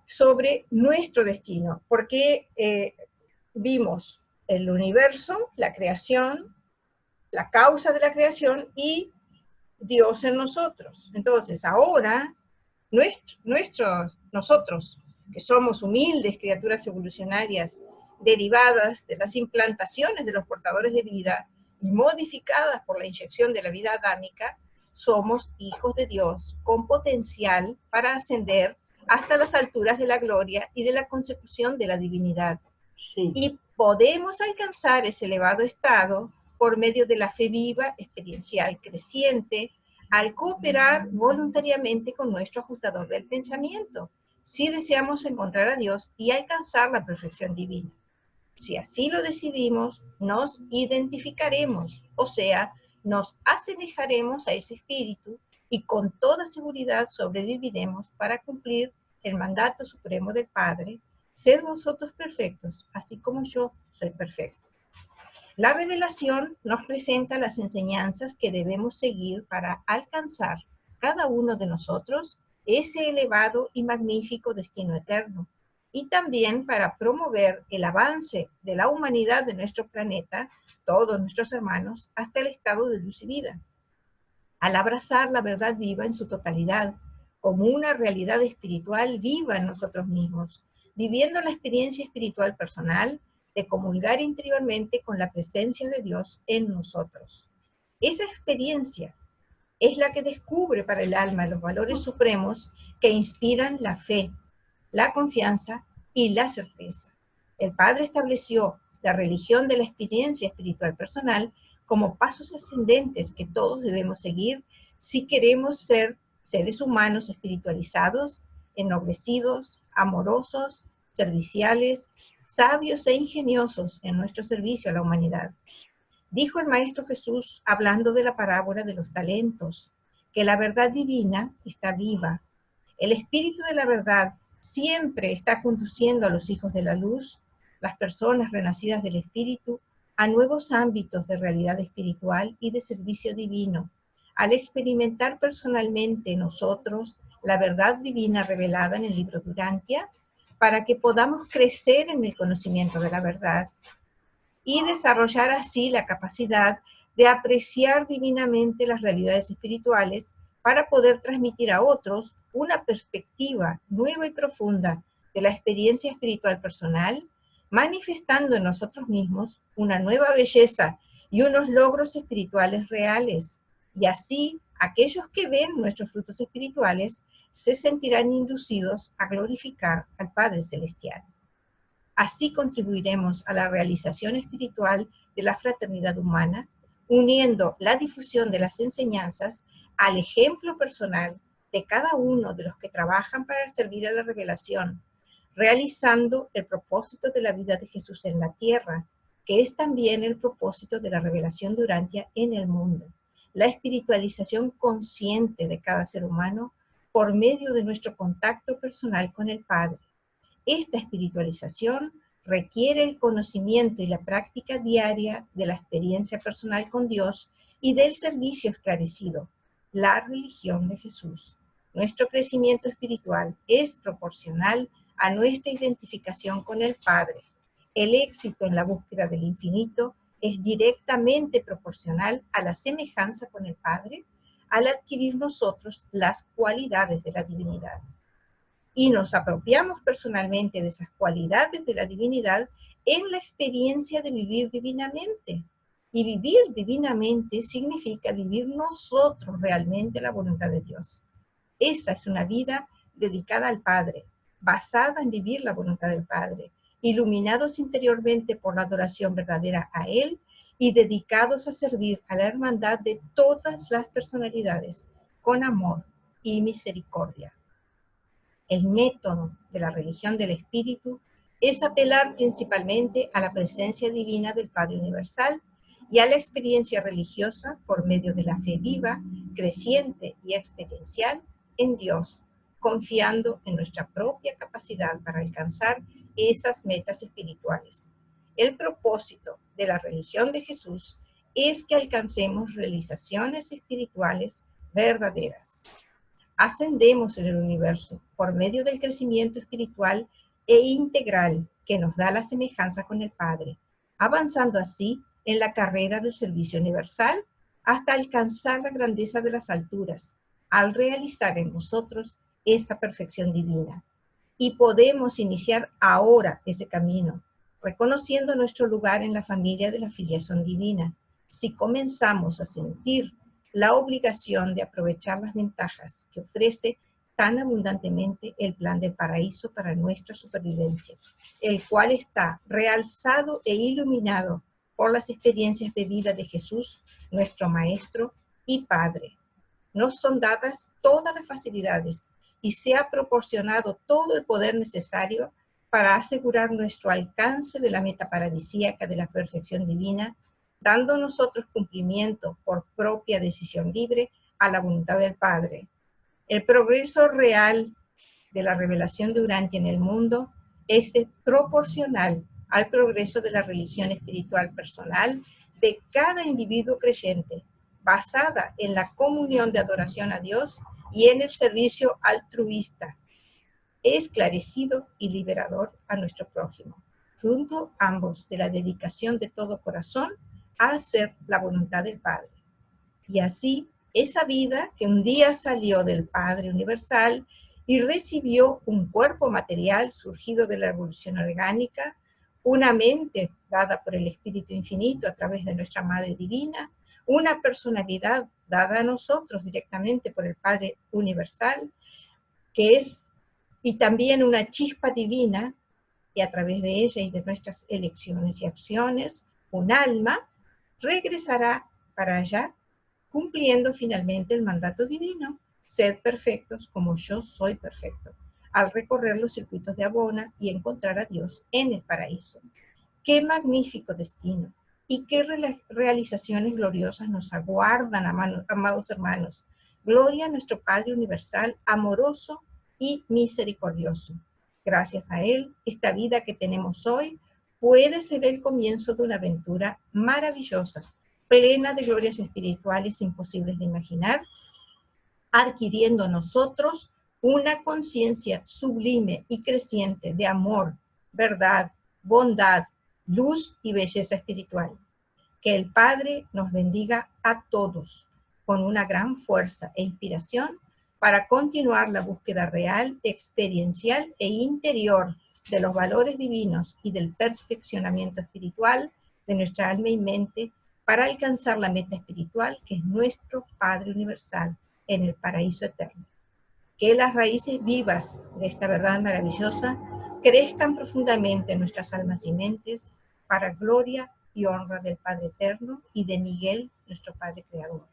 sobre nuestro destino, porque vimos el universo, la creación, la causa de la creación y Dios en nosotros. Entonces, ahora, nosotros, que somos humildes criaturas evolucionarias derivadas de las implantaciones de los portadores de vida y modificadas por la inyección de la vida adámica, somos hijos de Dios con potencial para ascender hasta las alturas de la gloria y de la consecución de la divinidad. Sí. Y podemos alcanzar ese elevado estado por medio de la fe viva, experiencial, creciente, al cooperar voluntariamente con nuestro ajustador del pensamiento, si deseamos encontrar a Dios y alcanzar la perfección divina. Si así lo decidimos, nos identificaremos, o sea, nos asemejaremos a ese espíritu y con toda seguridad sobreviviremos para cumplir el mandato supremo del Padre: sed vosotros perfectos, así como yo soy perfecto. La revelación nos presenta las enseñanzas que debemos seguir para alcanzar cada uno de nosotros ese elevado y magnífico destino eterno, y también para promover el avance de la humanidad de nuestro planeta, todos nuestros hermanos, hasta el estado de luz y vida. Al abrazar la verdad viva en su totalidad, como una realidad espiritual viva en nosotros mismos, viviendo la experiencia espiritual personal, de comulgar interiormente con la presencia de Dios en nosotros. Esa experiencia es la que descubre para el alma los valores supremos que inspiran la fe, la confianza y la certeza. El Padre estableció la religión de la experiencia espiritual personal como pasos ascendentes que todos debemos seguir si queremos ser seres humanos espiritualizados, ennoblecidos, amorosos, serviciales, sabios e ingeniosos en nuestro servicio a la humanidad. Dijo el Maestro Jesús, hablando de la parábola de los talentos, que la verdad divina está viva. El espíritu de la verdad siempre está conduciendo a los hijos de la luz, las personas renacidas del espíritu, a nuevos ámbitos de realidad espiritual y de servicio divino, al experimentar personalmente nosotros la verdad divina revelada en el libro de Urantia, para que podamos crecer en el conocimiento de la verdad y desarrollar así la capacidad de apreciar divinamente las realidades espirituales para poder transmitir a otros una perspectiva nueva y profunda de la experiencia espiritual personal, manifestando en nosotros mismos una nueva belleza y unos logros espirituales reales. Y así, aquellos que ven nuestros frutos espirituales se sentirán inducidos a glorificar al Padre Celestial. Así contribuiremos a la realización espiritual de la fraternidad humana, uniendo la difusión de las enseñanzas al ejemplo personal de cada uno de los que trabajan para servir a la revelación, realizando el propósito de la vida de Jesús en la tierra, que es también el propósito de la revelación de Urantia en el mundo. La espiritualización consciente de cada ser humano por medio de nuestro contacto personal con el Padre. Esta espiritualización requiere el conocimiento y la práctica diaria de la experiencia personal con Dios y del servicio esclarecido, la religión de Jesús. Nuestro crecimiento espiritual es proporcional a nuestra identificación con el Padre. El éxito en la búsqueda del infinito es directamente proporcional a la semejanza con el Padre al adquirir nosotros las cualidades de la divinidad. Y nos apropiamos personalmente de esas cualidades de la divinidad en la experiencia de vivir divinamente. Y vivir divinamente significa vivir nosotros realmente la voluntad de Dios. Esa es una vida dedicada al Padre, basada en vivir la voluntad del Padre, iluminados interiormente por la adoración verdadera a Él y dedicados a servir a la hermandad de todas las personalidades con amor y misericordia. El método de la religión del Espíritu es apelar principalmente a la presencia divina del Padre Universal y a la experiencia religiosa por medio de la fe viva, creciente y experiencial en Dios, confiando en nuestra propia capacidad para alcanzar esas metas espirituales. El propósito de la religión de Jesús es que alcancemos realizaciones espirituales verdaderas. Ascendemos en el universo por medio del crecimiento espiritual e integral que nos da la semejanza con el Padre, avanzando así en la carrera del servicio universal hasta alcanzar la grandeza de las alturas, al realizar en nosotros esa perfección divina. Y podemos iniciar ahora ese camino, reconociendo nuestro lugar en la familia de la filiación divina, si comenzamos a sentir la obligación de aprovechar las ventajas que ofrece tan abundantemente el plan del paraíso para nuestra supervivencia, el cual está realzado e iluminado por las experiencias de vida de Jesús, nuestro Maestro y Padre. Nos son dadas todas las facilidades y se ha proporcionado todo el poder necesario para asegurar nuestro alcance de la meta paradisíaca de la perfección divina, dando nosotros cumplimiento por propia decisión libre a la voluntad del Padre. El progreso real de la revelación de Urantia en el mundo es proporcional al progreso de la religión espiritual personal de cada individuo creyente, basada en la comunión de adoración a Dios y en el servicio altruista, esclarecido y liberador a nuestro prójimo, fruto ambos de la dedicación de todo corazón a hacer la voluntad del Padre. Y así, esa vida que un día salió del Padre Universal y recibió un cuerpo material surgido de la evolución orgánica, una mente dada por el Espíritu Infinito a través de nuestra Madre Divina, una personalidad dada a nosotros directamente por el Padre Universal, y también una chispa divina, y a través de ella y de nuestras elecciones y acciones, un alma, regresará para allá, cumpliendo finalmente el mandato divino, sed perfectos como yo soy perfecto, al recorrer los circuitos de Abona y encontrar a Dios en el paraíso. ¡Qué magnífico destino! Y qué realizaciones gloriosas nos aguardan, amados hermanos. Gloria a nuestro Padre Universal, amoroso y misericordioso. Gracias a Él, esta vida que tenemos hoy puede ser el comienzo de una aventura maravillosa, plena de glorias espirituales imposibles de imaginar, adquiriendo nosotros una conciencia sublime y creciente de amor, verdad, bondad, luz y belleza espiritual. Que el Padre nos bendiga a todos con una gran fuerza e inspiración para continuar la búsqueda real, experiencial e interior de los valores divinos y del perfeccionamiento espiritual de nuestra alma y mente para alcanzar la meta espiritual que es nuestro Padre Universal en el paraíso eterno. Que las raíces vivas de esta verdad maravillosa crezcan profundamente en nuestras almas y mentes para gloria y honra del Padre Eterno y de Miguel, nuestro Padre Creador.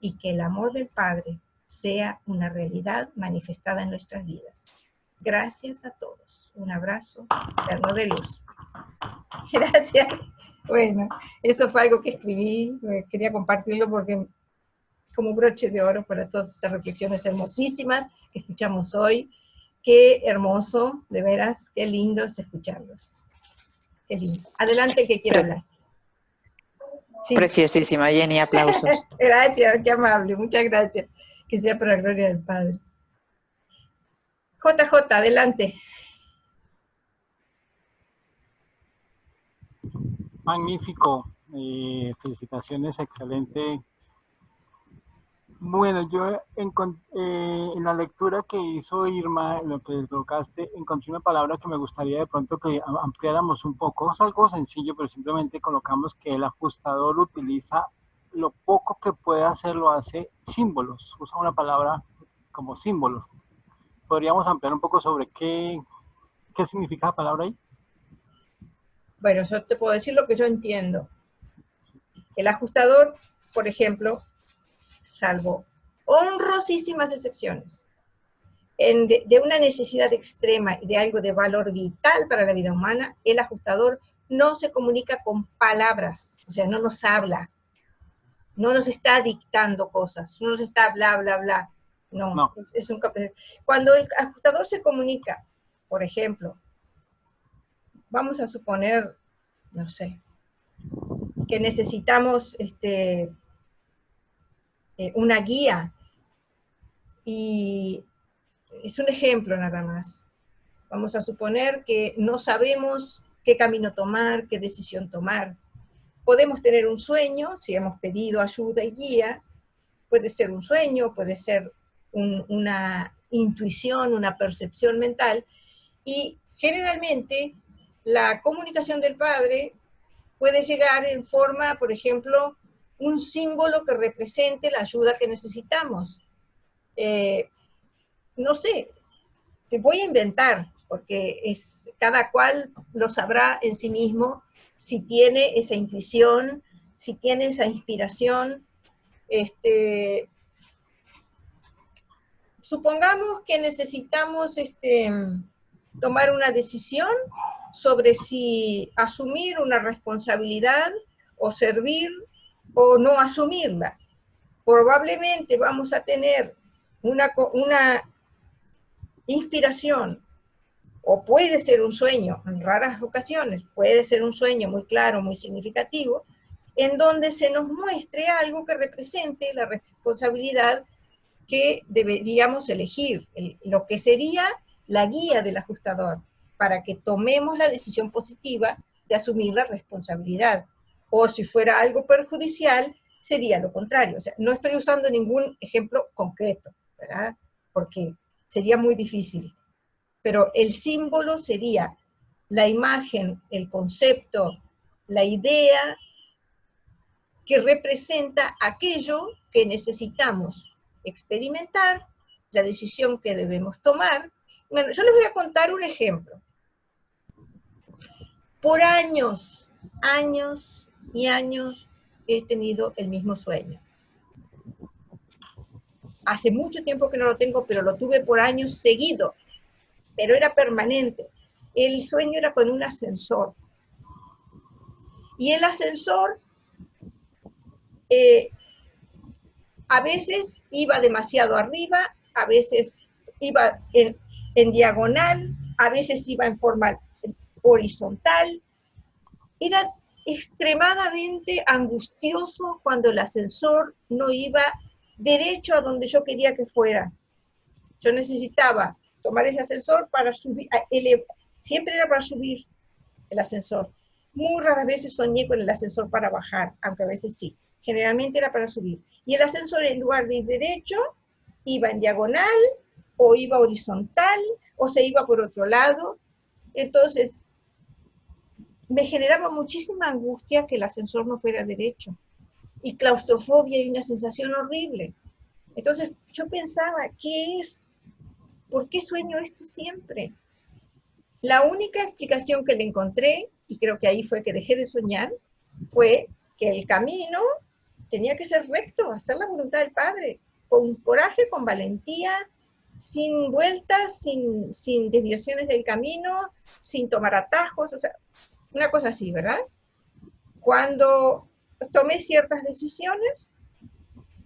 Y que el amor del Padre sea una realidad manifestada en nuestras vidas. Gracias a todos. Un abrazo eterno de luz. Gracias. Bueno, eso fue algo que escribí, quería compartirlo porque como broche de oro para todas estas reflexiones hermosísimas que escuchamos hoy. Qué hermoso, de veras, qué lindo es escucharlos. Qué lindo. Adelante, que quiera hablar. Sí. Preciosísima, Jenny, aplausos. Gracias, qué amable, muchas gracias. Que sea para la gloria del Padre. JJ, adelante. Magnífico, felicitaciones, excelente. Bueno, yo en la lectura que hizo Irma, en lo que colocaste, encontré una palabra que me gustaría de pronto que ampliáramos un poco. Es algo sencillo, pero simplemente colocamos que el ajustador utiliza lo poco que puede hacer, lo hace símbolos. Usa una palabra como símbolos. ¿Podríamos ampliar un poco sobre qué significa la palabra ahí? Bueno, yo te puedo decir lo que yo entiendo. El ajustador, por ejemplo, salvo honrosísimas excepciones, de una necesidad extrema y de algo de valor vital para la vida humana, el ajustador no se comunica con palabras, o sea, no nos habla, no nos está dictando cosas, no nos está bla, bla, bla. No. Cuando el ajustador se comunica, por ejemplo, vamos a suponer, no sé, que necesitamos una guía, y es un ejemplo nada más. Vamos a suponer que no sabemos qué camino tomar, qué decisión tomar. Podemos tener un sueño, si hemos pedido ayuda y guía, puede ser un sueño, puede ser una intuición, una percepción mental, y generalmente la comunicación del Padre puede llegar en forma, por ejemplo, un símbolo que represente la ayuda que necesitamos. No sé, te voy a inventar, porque cada cual lo sabrá en sí mismo, si tiene esa intuición, si tiene esa inspiración. Supongamos que necesitamos tomar una decisión sobre si asumir una responsabilidad o servir o no asumirla. Probablemente vamos a tener una inspiración, o puede ser un sueño, en raras ocasiones, puede ser un sueño muy claro, muy significativo, en donde se nos muestre algo que represente la responsabilidad que deberíamos elegir, lo que sería la guía del ajustador, para que tomemos la decisión positiva de asumir la responsabilidad. O si fuera algo perjudicial, sería lo contrario. O sea, no estoy usando ningún ejemplo concreto, ¿verdad? Porque sería muy difícil. Pero el símbolo sería la imagen, el concepto, la idea que representa aquello que necesitamos experimentar, la decisión que debemos tomar. Bueno, yo les voy a contar un ejemplo. Por años, años y años he tenido el mismo sueño. Hace mucho tiempo que no lo tengo, pero lo tuve por años seguidos, pero era permanente. El sueño era con un ascensor. Y el ascensor a veces iba demasiado arriba, a veces iba en diagonal, a veces iba en forma horizontal. Era extremadamente angustioso cuando el ascensor no iba derecho a donde yo quería que fuera. Yo necesitaba tomar ese ascensor para subir, siempre era para subir el ascensor. Muy raras veces soñé con el ascensor para bajar, aunque a veces sí. Generalmente era para subir. Y el ascensor, en lugar de ir derecho, iba en diagonal, o iba horizontal, o se iba por otro lado. Entonces, me generaba muchísima angustia que el ascensor no fuera derecho. Y claustrofobia y una sensación horrible. Entonces, yo pensaba, ¿qué es? ¿Por qué sueño esto siempre? La única explicación que le encontré, y creo que ahí fue que dejé de soñar, fue que el camino tenía que ser recto, hacer la voluntad del Padre, con coraje, con valentía, sin vueltas, sin desviaciones del camino, sin tomar atajos, o sea, una cosa así, ¿verdad? Cuando tomé ciertas decisiones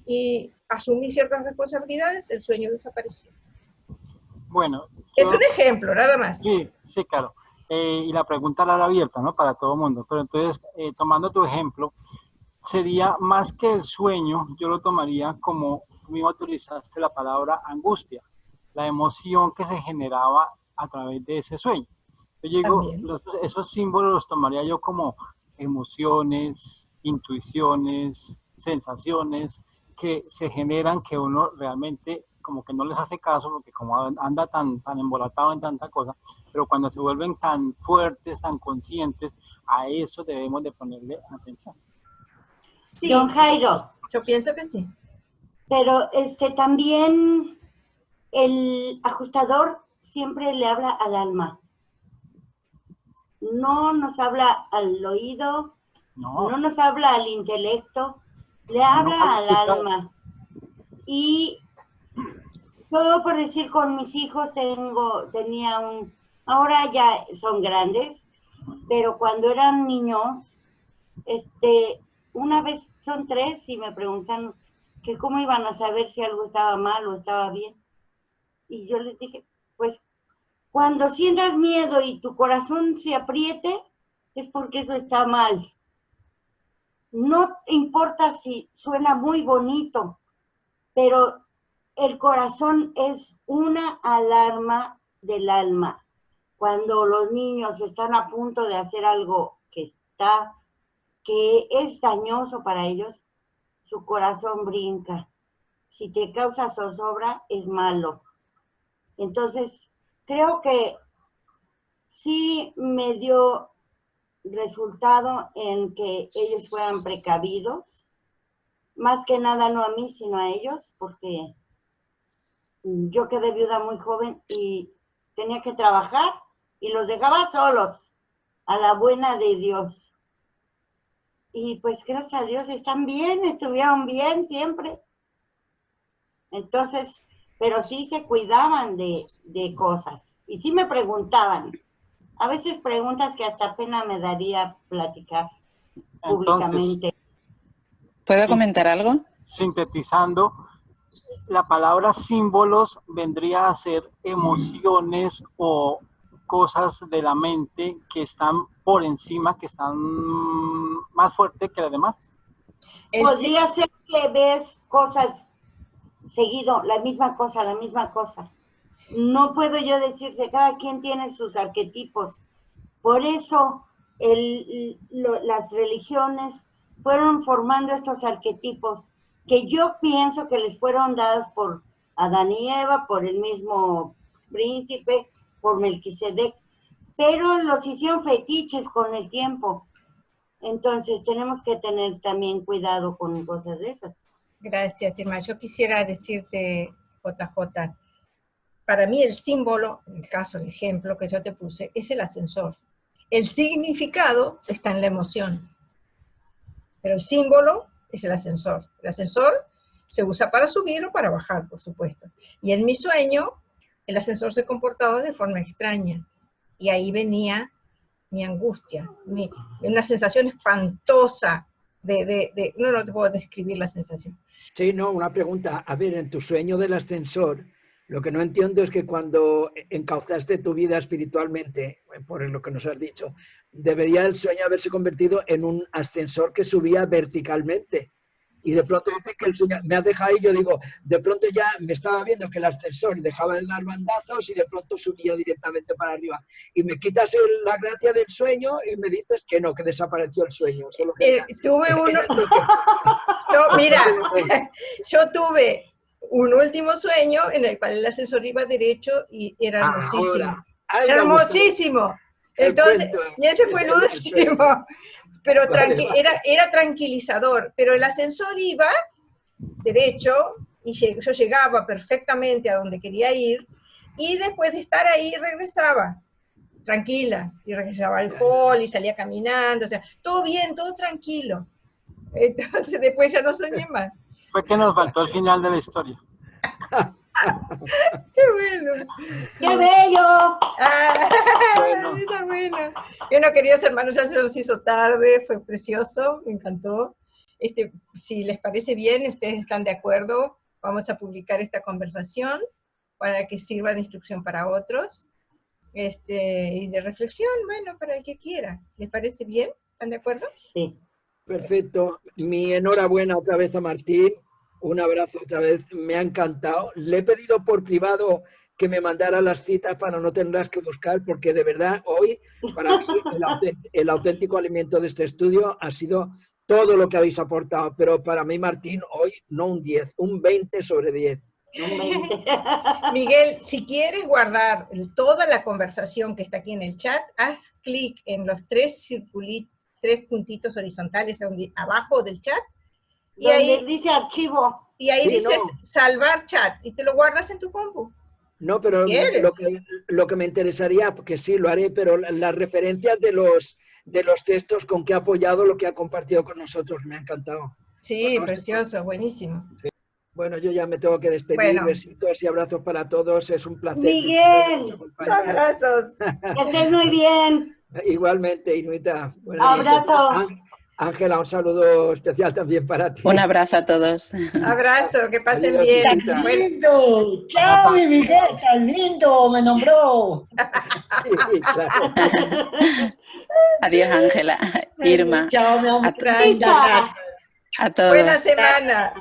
y asumí ciertas responsabilidades, el sueño desapareció. Bueno. Es un ejemplo, nada más. Sí, sí, claro. Y la pregunta era abierta, ¿no? Para todo el mundo. Pero entonces, tomando tu ejemplo, sería más que el sueño, yo lo tomaría como, tú mismo utilizaste la palabra angustia, la emoción que se generaba a través de ese sueño. Yo digo, esos símbolos los tomaría yo como emociones, intuiciones, sensaciones que se generan que uno realmente como que no les hace caso porque como anda tan embolatado en tanta cosa, pero cuando se vuelven tan fuertes, tan conscientes, a eso debemos de ponerle atención. Sí, don Jairo. Yo pienso que sí. Pero también el ajustador siempre le habla al alma. No nos habla al oído, no nos habla al intelecto, le habla al alma. Y todo por decir, con mis hijos ahora ya son grandes, pero cuando eran niños, una vez son 3 y me preguntan que cómo iban a saber si algo estaba mal o estaba bien. Y yo les dije, pues cuando sientas miedo y tu corazón se apriete, es porque eso está mal. No importa si suena muy bonito, pero el corazón es una alarma del alma. Cuando los niños están a punto de hacer algo que es dañoso para ellos, su corazón brinca. Si te causa zozobra, es malo. Entonces, creo que sí me dio resultado en que ellos fueran precavidos, más que nada no a mí, sino a ellos, porque yo quedé viuda muy joven y tenía que trabajar y los dejaba solos, a la buena de Dios. Y pues gracias a Dios están bien, estuvieron bien siempre. Entonces, pero sí se cuidaban de cosas. Y sí me preguntaban. A veces preguntas que hasta pena me daría platicar públicamente. ¿Puedo comentar algo? Sintetizando, la palabra símbolos vendría a ser emociones o cosas de la mente que están por encima, que están más fuertes que las demás. Podría ser que ves cosas seguido, la misma cosa. No puedo yo decir que cada quien tiene sus arquetipos. Por eso las religiones fueron formando estos arquetipos que yo pienso que les fueron dados por Adán y Eva, por el mismo príncipe, por Melquisedec, pero los hicieron fetiches con el tiempo. Entonces tenemos que tener también cuidado con cosas de esas. Gracias, Irma. Yo quisiera decirte, JJ, para mí el símbolo, en el caso, el ejemplo que yo te puse, es el ascensor. El significado está en la emoción, pero el símbolo es el ascensor. El ascensor se usa para subir o para bajar, por supuesto. Y en mi sueño, el ascensor se comportaba de forma extraña. Y ahí venía mi angustia, una sensación espantosa no te puedo describir la sensación. Sí, no, una pregunta. A ver, en tu sueño del ascensor, lo que no entiendo es que cuando encauzaste tu vida espiritualmente, por lo que nos has dicho, debería el sueño haberse convertido en un ascensor que subía verticalmente. Y de pronto dice que el sueño me ha dejado ahí, yo digo, de pronto ya me estaba viendo que el ascensor dejaba de dar bandazos y de pronto subía directamente para arriba. Y me quitas la gracia del sueño y me dices que no, que desapareció el sueño. Solo que tuve uno... yo tuve un último sueño en el cual el ascensor iba derecho y era hermosísimo. ¡Hermosísimo! Entonces, y ese fue el último. Pero era tranquilizador, pero el ascensor iba derecho y yo llegaba perfectamente a donde quería ir y después de estar ahí regresaba tranquila y regresaba al hall y salía caminando, o sea, todo bien, todo tranquilo. Entonces después ya no soñé más. Fue que nos faltó el final de la historia. ¡Qué bueno! ¡Qué bello! Bueno. Está bueno. Bueno, queridos hermanos, ya se nos hizo tarde, fue precioso, me encantó. Si les parece bien, ustedes están de acuerdo, vamos a publicar esta conversación para que sirva de instrucción para otros. Y de reflexión, bueno, para el que quiera. ¿Les parece bien? ¿Están de acuerdo? Sí. Perfecto. Mi enhorabuena otra vez a Martín. Un abrazo otra vez. Me ha encantado. Le he pedido por privado que me mandara las citas para no tenerlas que buscar, porque de verdad hoy, para mí, el auténtico alimento de este estudio ha sido todo lo que habéis aportado. Pero para mí, Martín, hoy no un 10, un 20 sobre 10. Miguel, si quieres guardar toda la conversación que está aquí en el chat, haz clic en los tres puntitos horizontales abajo del chat y ahí dice archivo. Y ahí Sí, dices no. salvar chat y te lo guardas en tu compu. No, pero lo que me interesaría, porque sí, lo haré, pero las referencias de los textos con que ha apoyado lo que ha compartido con nosotros, me ha encantado. Sí, Bueno, precioso, buenísimo. Sí. Bueno, yo ya me tengo que despedir. Bueno. Besitos y abrazos para todos. Es un placer. Miguel, abrazos. Que estés muy bien. Igualmente, Inuita. Abrazo. Ángela, un saludo especial también para ti. Un abrazo a todos. Abrazo, que pasen Adiós, bien. Inuita. ¡Lindo! ¡Chao, mi Miguel! ¡Tan lindo! ¡Me nombró! Sí, claro. Adiós, Ángela. Irma. Chao, mi amor. Gracias. A todos. Buena semana.